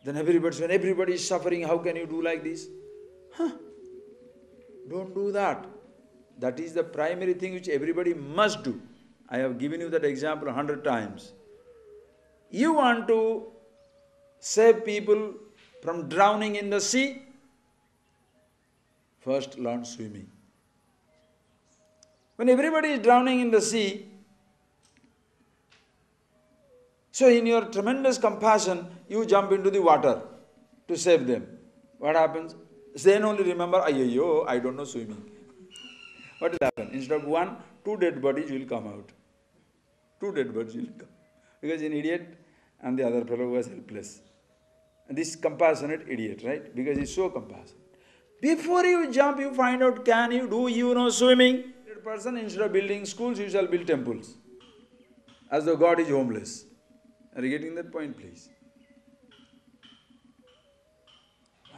then when everybody is suffering, how can you do like this? Don't do that. That is the primary thing which everybody must do. I have given you that example 100 times. You want to save people from drowning in the sea? First learn swimming. When everybody is drowning in the sea, so in your tremendous compassion, you jump into the water to save them. What happens? Then only remember, ayyo, I don't know swimming. What will happen? Instead of 1, 2 dead bodies will come out. 2 dead bodies will come. Because an idiot and the other fellow was helpless. And this compassionate idiot, right? Because he's so compassionate. Before you jump, you find out, do you know swimming? Person, instead of building schools, you shall build temples. As though God is homeless. Are you getting that point, please?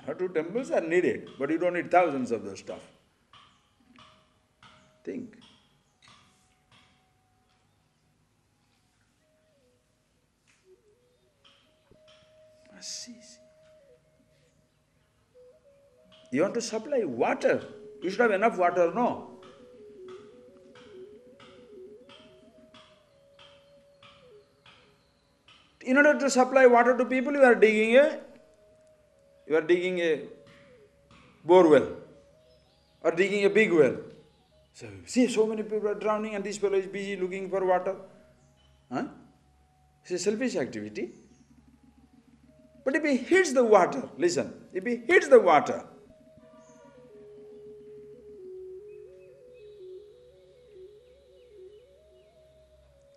1 or 2 temples are needed, but you don't need thousands of those stuff. Think. See. You want to supply water. You should have enough water, no? In order to supply water to people, you are digging a bore well or digging a big well. So, see, so many people are drowning and this fellow is busy looking for water. It's a selfish activity. But if he hits the water, listen, if he hits the water,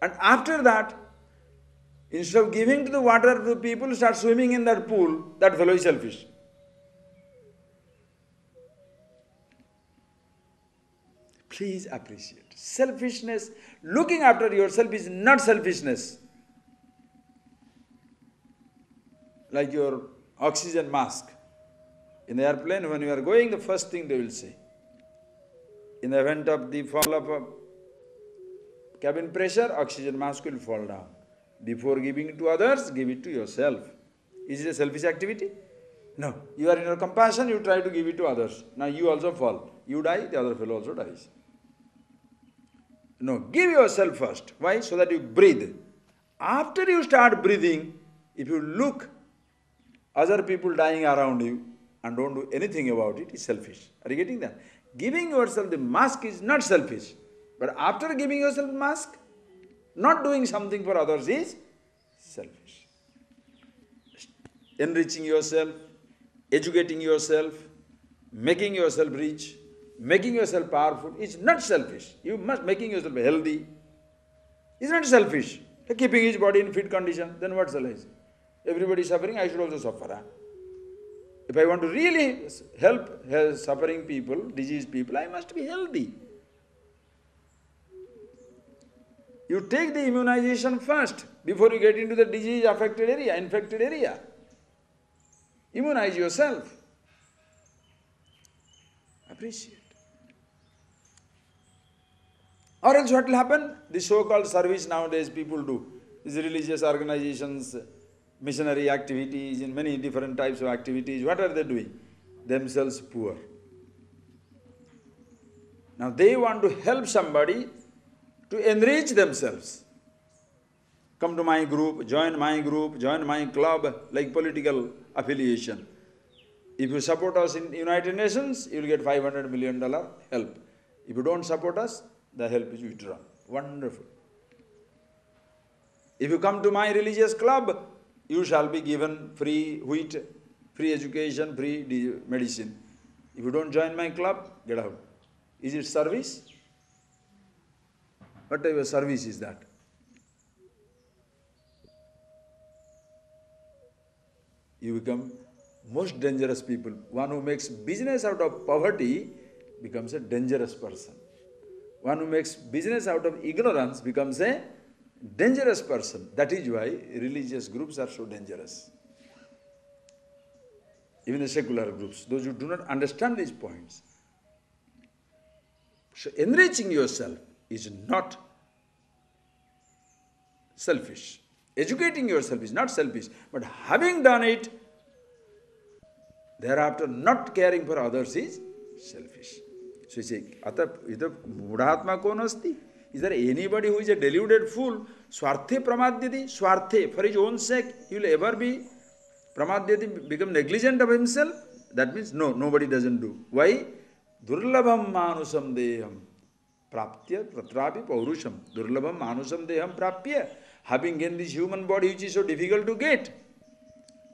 and after that, instead of giving to the water to people, start swimming in that pool, that fellow is selfish. Please appreciate. Selfishness, looking after yourself is not selfishness. like your oxygen mask. In the airplane, when you are going, the first thing they will say, in the event of the fall of cabin pressure, oxygen mask will fall down. Before giving it to others, give it to yourself. Is it a selfish activity? No. You are in your compassion, you try to give it to others. Now you also fall. You die, the other fellow also dies. No, give yourself first. Why? So that you breathe. After you start breathing, if you look other people dying around you and don't do anything about it, it's selfish. Are you getting that? Giving yourself the mask is not selfish. But after giving yourself the mask, not doing something for others is selfish. Enriching yourself, educating yourself, making yourself rich, making yourself powerful is not selfish. You must making yourself healthy. It's not selfish. Keeping his body in fit condition, then what's the lies? Everybody is suffering, I should also suffer. If I want to really help suffering people, diseased people, I must be healthy. You take the immunization first before you get into the disease-affected area, infected area. Immunize yourself. Appreciate. Or else what will happen? The so-called service nowadays people do, these religious organizations, missionary activities, in many different types of activities, what are they doing? Themselves poor. Now they want to help somebody to enrich themselves. Come to my group, join my club, like political affiliation. If you support us in United Nations, you will get $500 million help. If you don't support us, the help is withdrawn. Wonderful. If you come to my religious club, you shall be given free wheat, free education, free medicine. If you don't join my club, get out. Is it service? What type of service is that? You become most dangerous people. One who makes business out of poverty becomes a dangerous person. One who makes business out of ignorance becomes a dangerous person. That is why religious groups are so dangerous. Even the secular groups, those who do not understand these points. So enriching yourself is not selfish. Educating yourself is not selfish. But having done it, thereafter not caring for others is selfish. So you say, ita mudhatma kon asti? Is there anybody who is a deluded fool? Swarte pramadyati, swarte, for his own sake, he will ever be pramadyati, become negligent of himself? That means no, nobody doesn't do. Why? Durlabham manusam deham praptya tatrapi paurusham. Durlabham manusam deham prapya. Having gained this human body which is so difficult to get.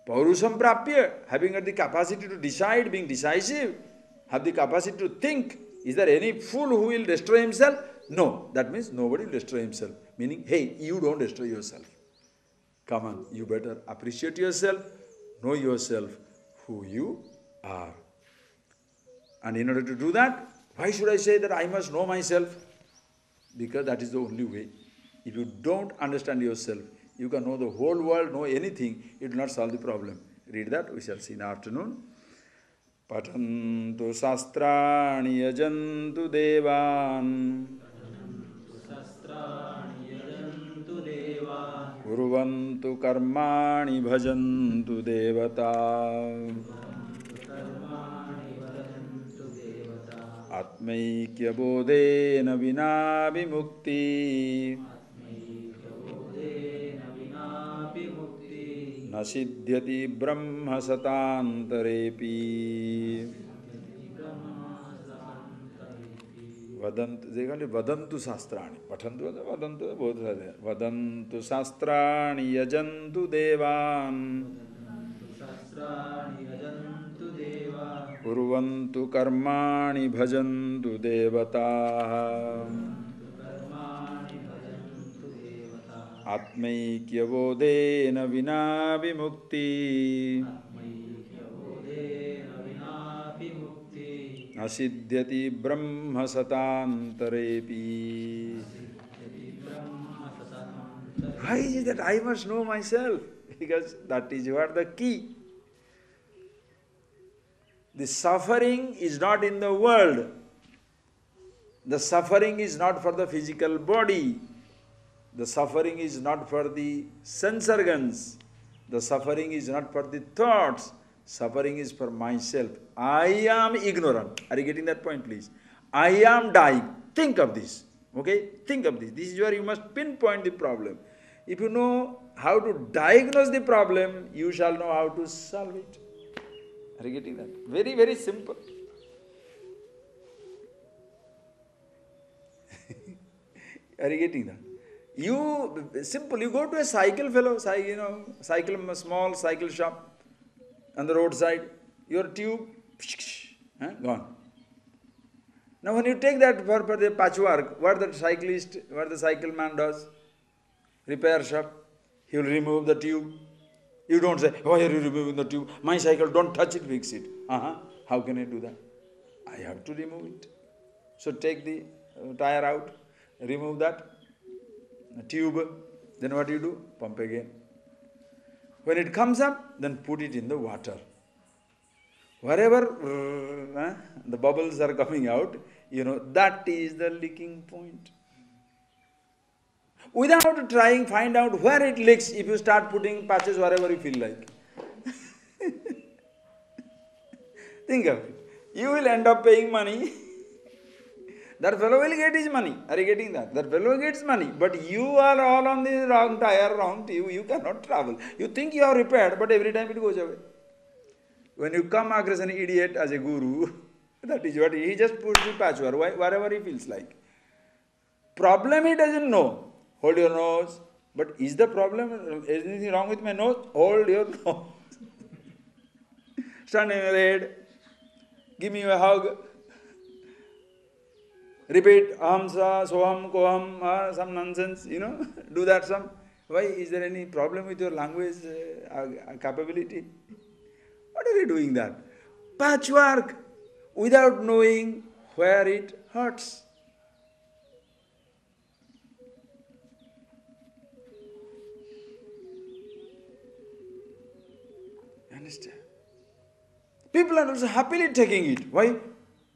Paurusham prapya. Having got the capacity to decide, being decisive, have the capacity to think. Is there any fool who will destroy himself? No. That means nobody will destroy himself. Meaning, hey, you don't destroy yourself. Come on, you better appreciate yourself, know yourself, who you are. And in order to do that, why should I say that I must know myself? Because that is the only way. If you don't understand yourself, you can know the whole world, know anything, it will not solve the problem. Read that, we shall see in the afternoon. Patantu sastrani yajantu devan Kurvantu karmani bhajantu devata Atmaikya bodhena vina vimukti Na siddhyati brahma satantarepi Vadantu sastrani. Vadantu sastrani yajantu devan Kurvantu karmani bhajantu devata Atmaikya bodhena vina vimukti Asiddhyati brahma satantarepi Why is it that I must know myself? Because that is what the key. The suffering is not in the world. The suffering is not for the physical body. The suffering is not for the sense organs. The suffering is not for the thoughts. Suffering is for myself. I am ignorant. Are you getting that point, please? I am dying. Think of this. Okay? Think of this. This is where you must pinpoint the problem. If you know how to diagnose the problem, you shall know how to solve it. Are you getting that? Very, very simple. Are you getting that? Simple, you go to a cycle fellow, small cycle shop on the roadside, your tube, gone. Now when you take that for the patchwork, what the cycle man does, repair shop, he will remove the tube. You don't say, why are you removing the tube? My cycle, don't touch it, fix it. How can I do that? I have to remove it. So take the tire out, remove that tube, then what do? Pump again. When it comes up, then put it in the water. Wherever the bubbles are coming out, that is the leaking point. Without trying, find out where it leaks if you start putting patches wherever you feel like. Think of it. You will end up paying money. That fellow will get his money. Are you getting that? That fellow gets money. But you are all on the wrong tire, wrong tube. You cannot travel. You think you are repaired, but every time it goes away. When you come across an idiot as a guru, that is what he just puts the patchwork wherever he feels like. Problem he doesn't know. Hold your nose. But is the problem, is anything wrong with my nose? Hold your nose. Stand in your head. Give me a hug. Repeat aham, soham, koham, some nonsense, do that some. Why? Is there any problem with your language capability? What are you doing that? Patchwork, without knowing where it hurts. You understand? People are also happily taking it. Why?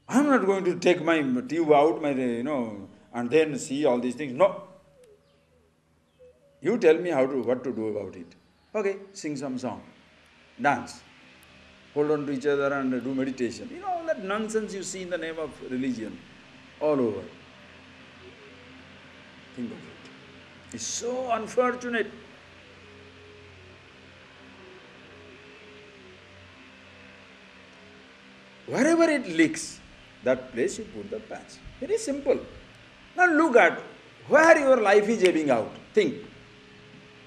I am not going to take my tube out, and then see all these things. No. You tell me what to do about it. Okay, sing some song, dance, hold on to each other and do meditation. All that nonsense you see in the name of religion, all over. Think of it. It's so unfortunate. Wherever it leaks, that place you put the patch. Very simple. Now look at where your life is ebbing out. Think.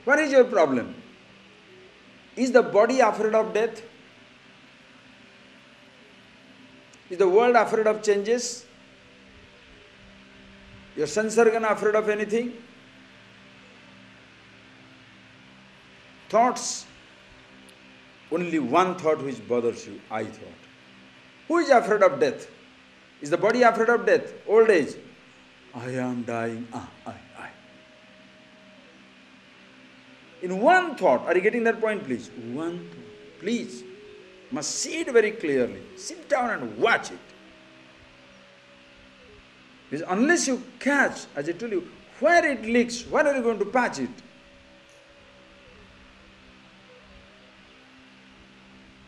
What is your problem? Is the body afraid of death? Is the world afraid of changes? Your sense organ afraid of anything? Thoughts. Only one thought which bothers you, I thought. Who is afraid of death? Is the body afraid of death? Old age. I am dying. I. In one thought, are you getting that point, please? One thought. Please. Must see it very clearly. Sit down and watch it. Because unless you catch, as I told you, where it leaks, where are you going to patch it?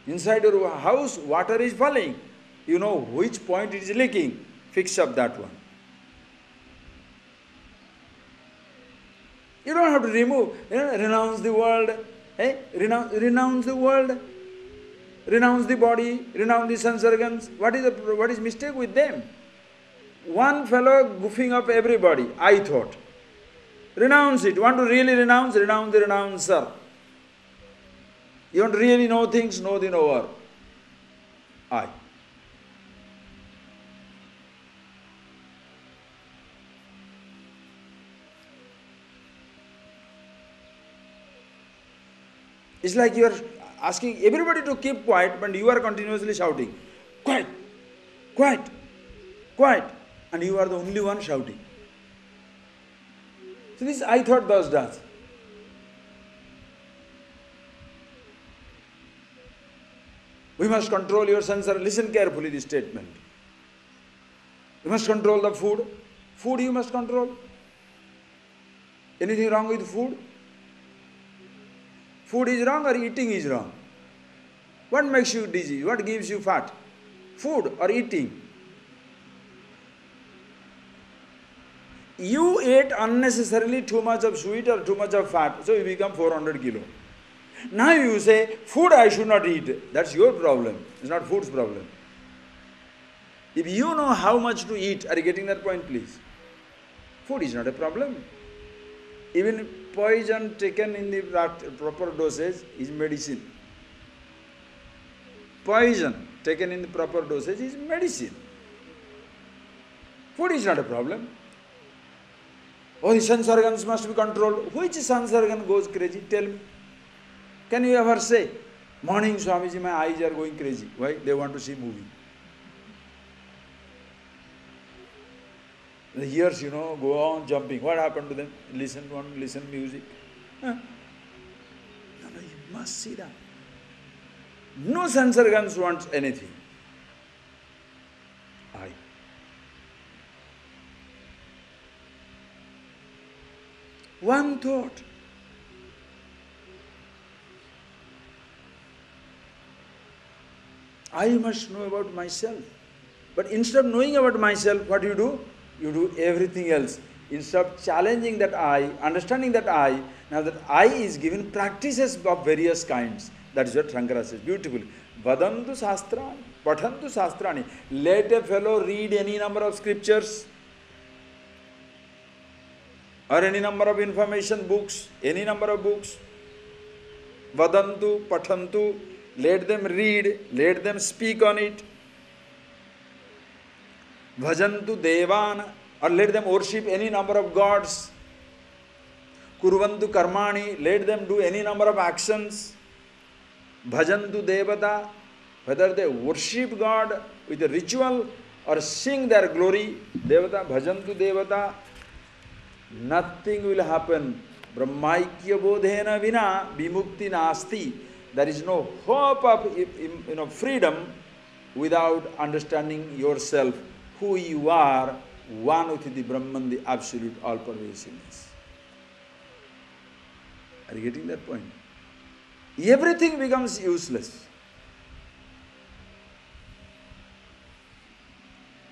Inside your house, water is falling. You know which point it is leaking. Fix up that one. You don't have to remove, renounce the world, renounce the world, renounce the body, renounce the sense organs. What is mistake with them? One fellow goofing up everybody, I thought. Renounce it. Want to really renounce? Renounce the renouncer. You want to really know things? Know the knower. I. It's like you are asking everybody to keep quiet, but you are continuously shouting, quiet, quiet, quiet, and you are the only one shouting. So this I thought does. We must control your sense. Listen carefully this statement. You must control the food. Food you must control. Anything wrong with food? Food is wrong or eating is wrong? What makes you dizzy? What gives you fat? Food or eating? You ate unnecessarily too much of sweet or too much of fat, so you become 400 kilo. Now you say, food I should not eat. That's your problem. It's not food's problem. If you know how much to eat, are you getting that point, please? Food is not a problem. Even poison taken in the proper dosage is medicine. Poison taken in the proper dosage is medicine. Food is not a problem. Oh, the sense organs must be controlled. Which sense organ goes crazy? Tell me. Can you ever say, morning Swamiji, my eyes are going crazy. Why? They want to see movie. The ears, go on jumping. What happened to them? Listen music. Huh? No, you must see that. No sense organs wants anything. I. One thought. I must know about myself. But instead of knowing about myself, what do? You do everything else. Instead of challenging that I, understanding that I, now that I is given practices of various kinds. That is what Shankara says beautifully. Vadantu sastrani, pathantu sastrani. Let a fellow read any number of scriptures or any number of information books, any number of books. Vadantu, pathantu. Let them read, let them speak on it. Bhajantu devan, or let them worship any number of gods. Kurvantu karmani, let them do any number of actions. Bhajantu devata, whether they worship God with a ritual or sing their glory. Devata, bhajantu devata, nothing will happen. Brahmaikya bodhena vina vimukti nasti. There is no hope of freedom without understanding yourself, who you are, one with the Brahman, the absolute all-pervasiveness. Are you getting that point? Everything becomes useless.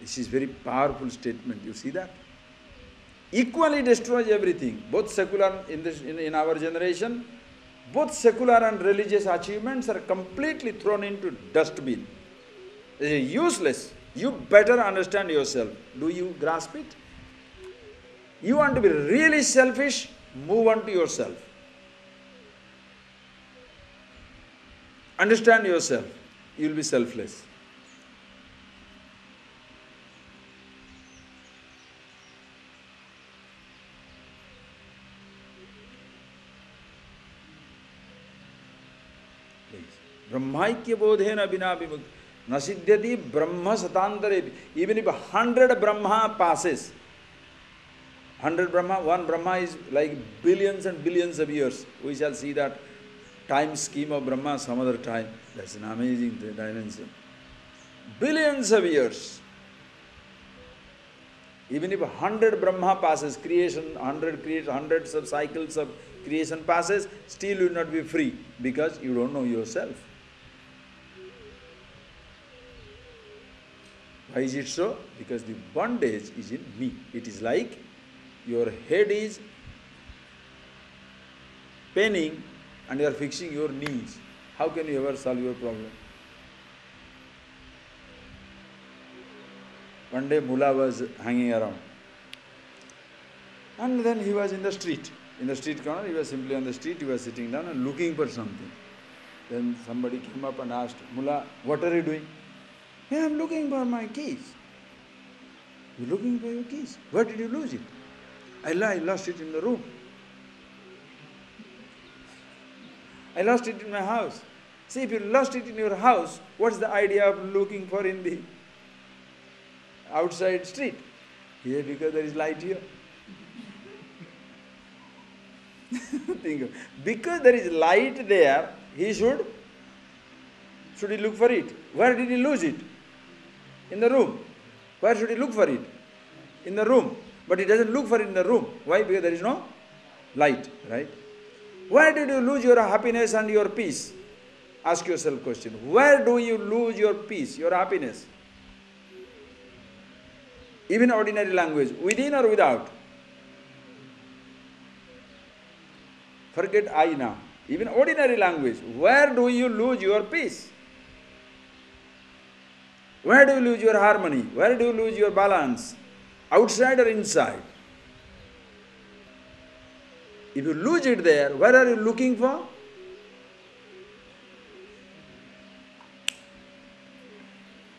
This is very powerful statement. You see that? Equally destroys everything. Both secular in our generation, both secular and religious achievements are completely thrown into dustbin. They are useless. You better understand yourself. Do you grasp it? You want to be really selfish? Move on to yourself. Understand yourself. You will be selfless. Brahmaikya bodhena vina vimukti nasiddhyati brahma satantare. Even if 100 Brahma passes, 100 Brahma, one Brahma is like billions and billions of years. We shall see that time scheme of Brahma some other time. That's an amazing dimension. Billions of years. Even if 100 Brahma passes, creation, 100 creation, hundreds of cycles of creation passes, still you will not be free because you don't know yourself. Why is it so? Because the bondage is in me. It is like your head is paining and you are fixing your knees. How can you ever solve your problem? One day Mullah was hanging around. And then he was in the street corner, he was simply on the street, he was sitting down and looking for something. Then somebody came up and asked, Mullah, what are you doing? Yeah, I'm looking for my keys. You're looking for your keys? Where did you lose it? I lost it in the room. I lost it in my house. See, if you lost it in your house, what's the idea of looking for in the outside street? Here, because there is light here. Think of, because there is light there, he should should he look for it? Where did he lose it? In the room. Where should he look for it? In the room. But he doesn't look for it in the room. Why? Because there is no light, right? Where did you lose your happiness and your peace? Ask yourself question. Where do you lose your peace, your happiness? Even ordinary language, within or without? Forget I now. Even ordinary language, where do you lose your peace? Where do you lose your harmony? Where do you lose your balance? Outside or inside? If you lose it there, where are you looking for?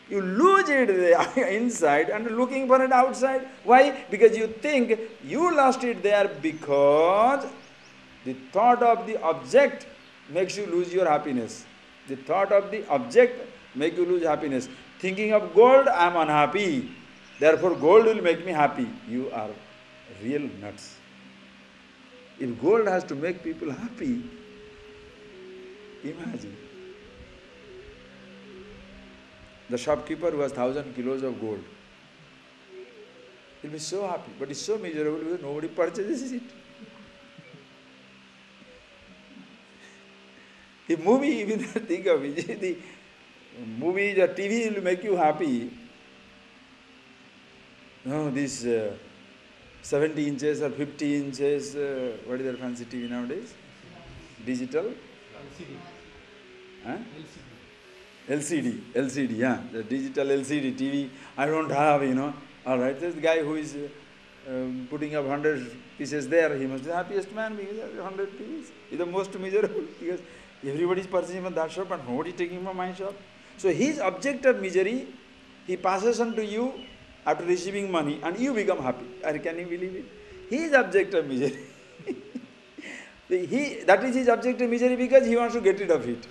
You lose it there inside and looking for it outside. Why? Because you think you lost it there because the thought of the object makes you lose your happiness. The thought of the object makes you lose happiness. Thinking of gold, I am unhappy. Therefore, gold will make me happy. You are real nuts. If gold has to make people happy, imagine. The shopkeeper who has 1,000 kilos of gold, he'll be so happy, but he's so miserable because nobody purchases it. The movie, even think of it, the movies or TV will make you happy. No, this 70 inches or 50 inches, what is their fancy TV nowadays? Digital? LCD. Huh? LCD, yeah, the digital LCD TV. I don't have, All right, there's the guy who is putting up 100 pieces there. He must be the happiest man because 100 pieces. He's the most miserable because everybody is purchasing from that shop and nobody is taking from my shop. So his object of misery, he passes on to you after receiving money and you become happy. Can you believe it? His object of misery. That is his object of misery because he wants to get rid of it.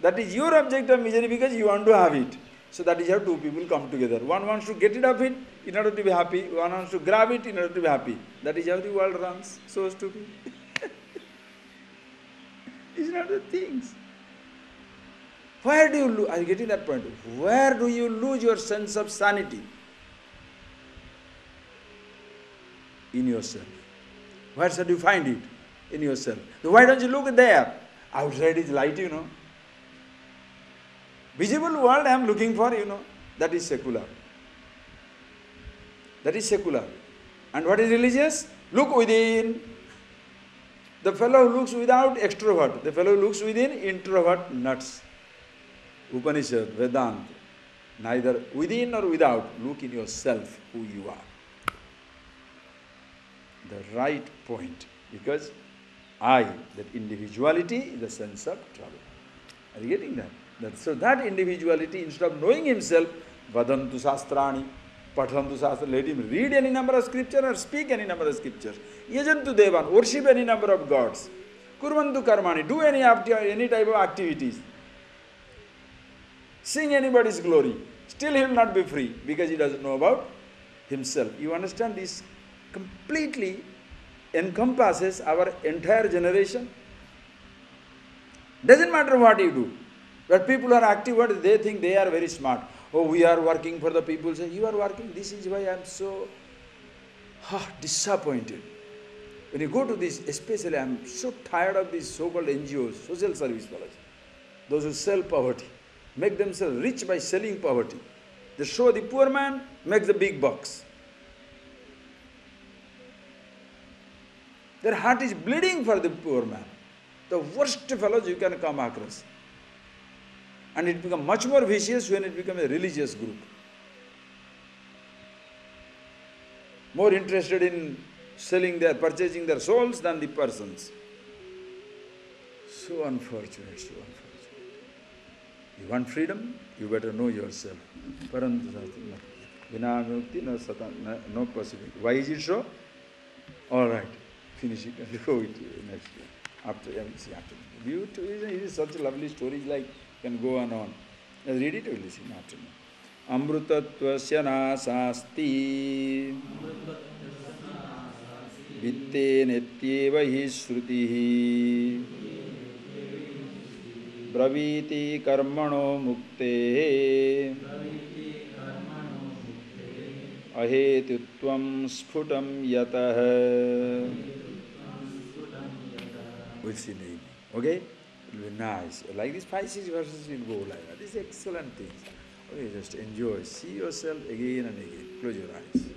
That is your object of misery because you want to have it. So that is how two people come together. One wants to get rid of it in order to be happy. One wants to grab it in order to be happy. That is how the world runs. So stupid. These are the things. Where do you lose? I am getting that point. Where do you lose your sense of sanity? In yourself. Where should you find it? In yourself. So why don't you look there? Outside is light, Visible world I am looking for, that is secular. That is secular. And what is religious? Look within. The fellow who looks without, extrovert. The fellow who looks within, introvert, nuts. Upanishad, Vedanta. Neither within nor without. Look in yourself, who you are. The right point. Because that individuality is the sense of trouble. Are you getting that? So that individuality, instead of knowing himself, vadantu sastrani, pathantu sastra, let him read any number of scriptures or speak any number of scriptures. Yajantu devan, worship any number of gods. Kurvantu karmani, do any type of activities. Sing anybody's glory. Still he will not be free because he doesn't know about himself. You understand, this completely encompasses our entire generation. Doesn't matter what you do. But people are active, what they think they are very smart. Oh, we are working for the people. Say, you are working. This is why I am so disappointed. When you go to this, especially I am so tired of these so-called NGOs, social service fellows. Those who sell poverty, make themselves rich by selling poverty. They show the poor man, make the big bucks. Their heart is bleeding for the poor man. The worst fellows you can come across. And it becomes much more vicious when it becomes a religious group. More interested in purchasing their souls than the persons. So unfortunate, so unfortunate. You want freedom? You better know yourself. No possibility. Why is it so? All right, finish it and go with you next year. After. Beautiful, it is such a lovely story, like can go on. Let's read it or listen afternoon. Amrutatvasya nasasti vitte netyeva hi shrutihi Braviti karmano mukte ahetutvam sphutam yatah. We'll see in the evening. Okay? It will be nice. Like these 5-6 verses will go like that. These excellent things. Okay, just enjoy. See yourself again and again. Close your eyes.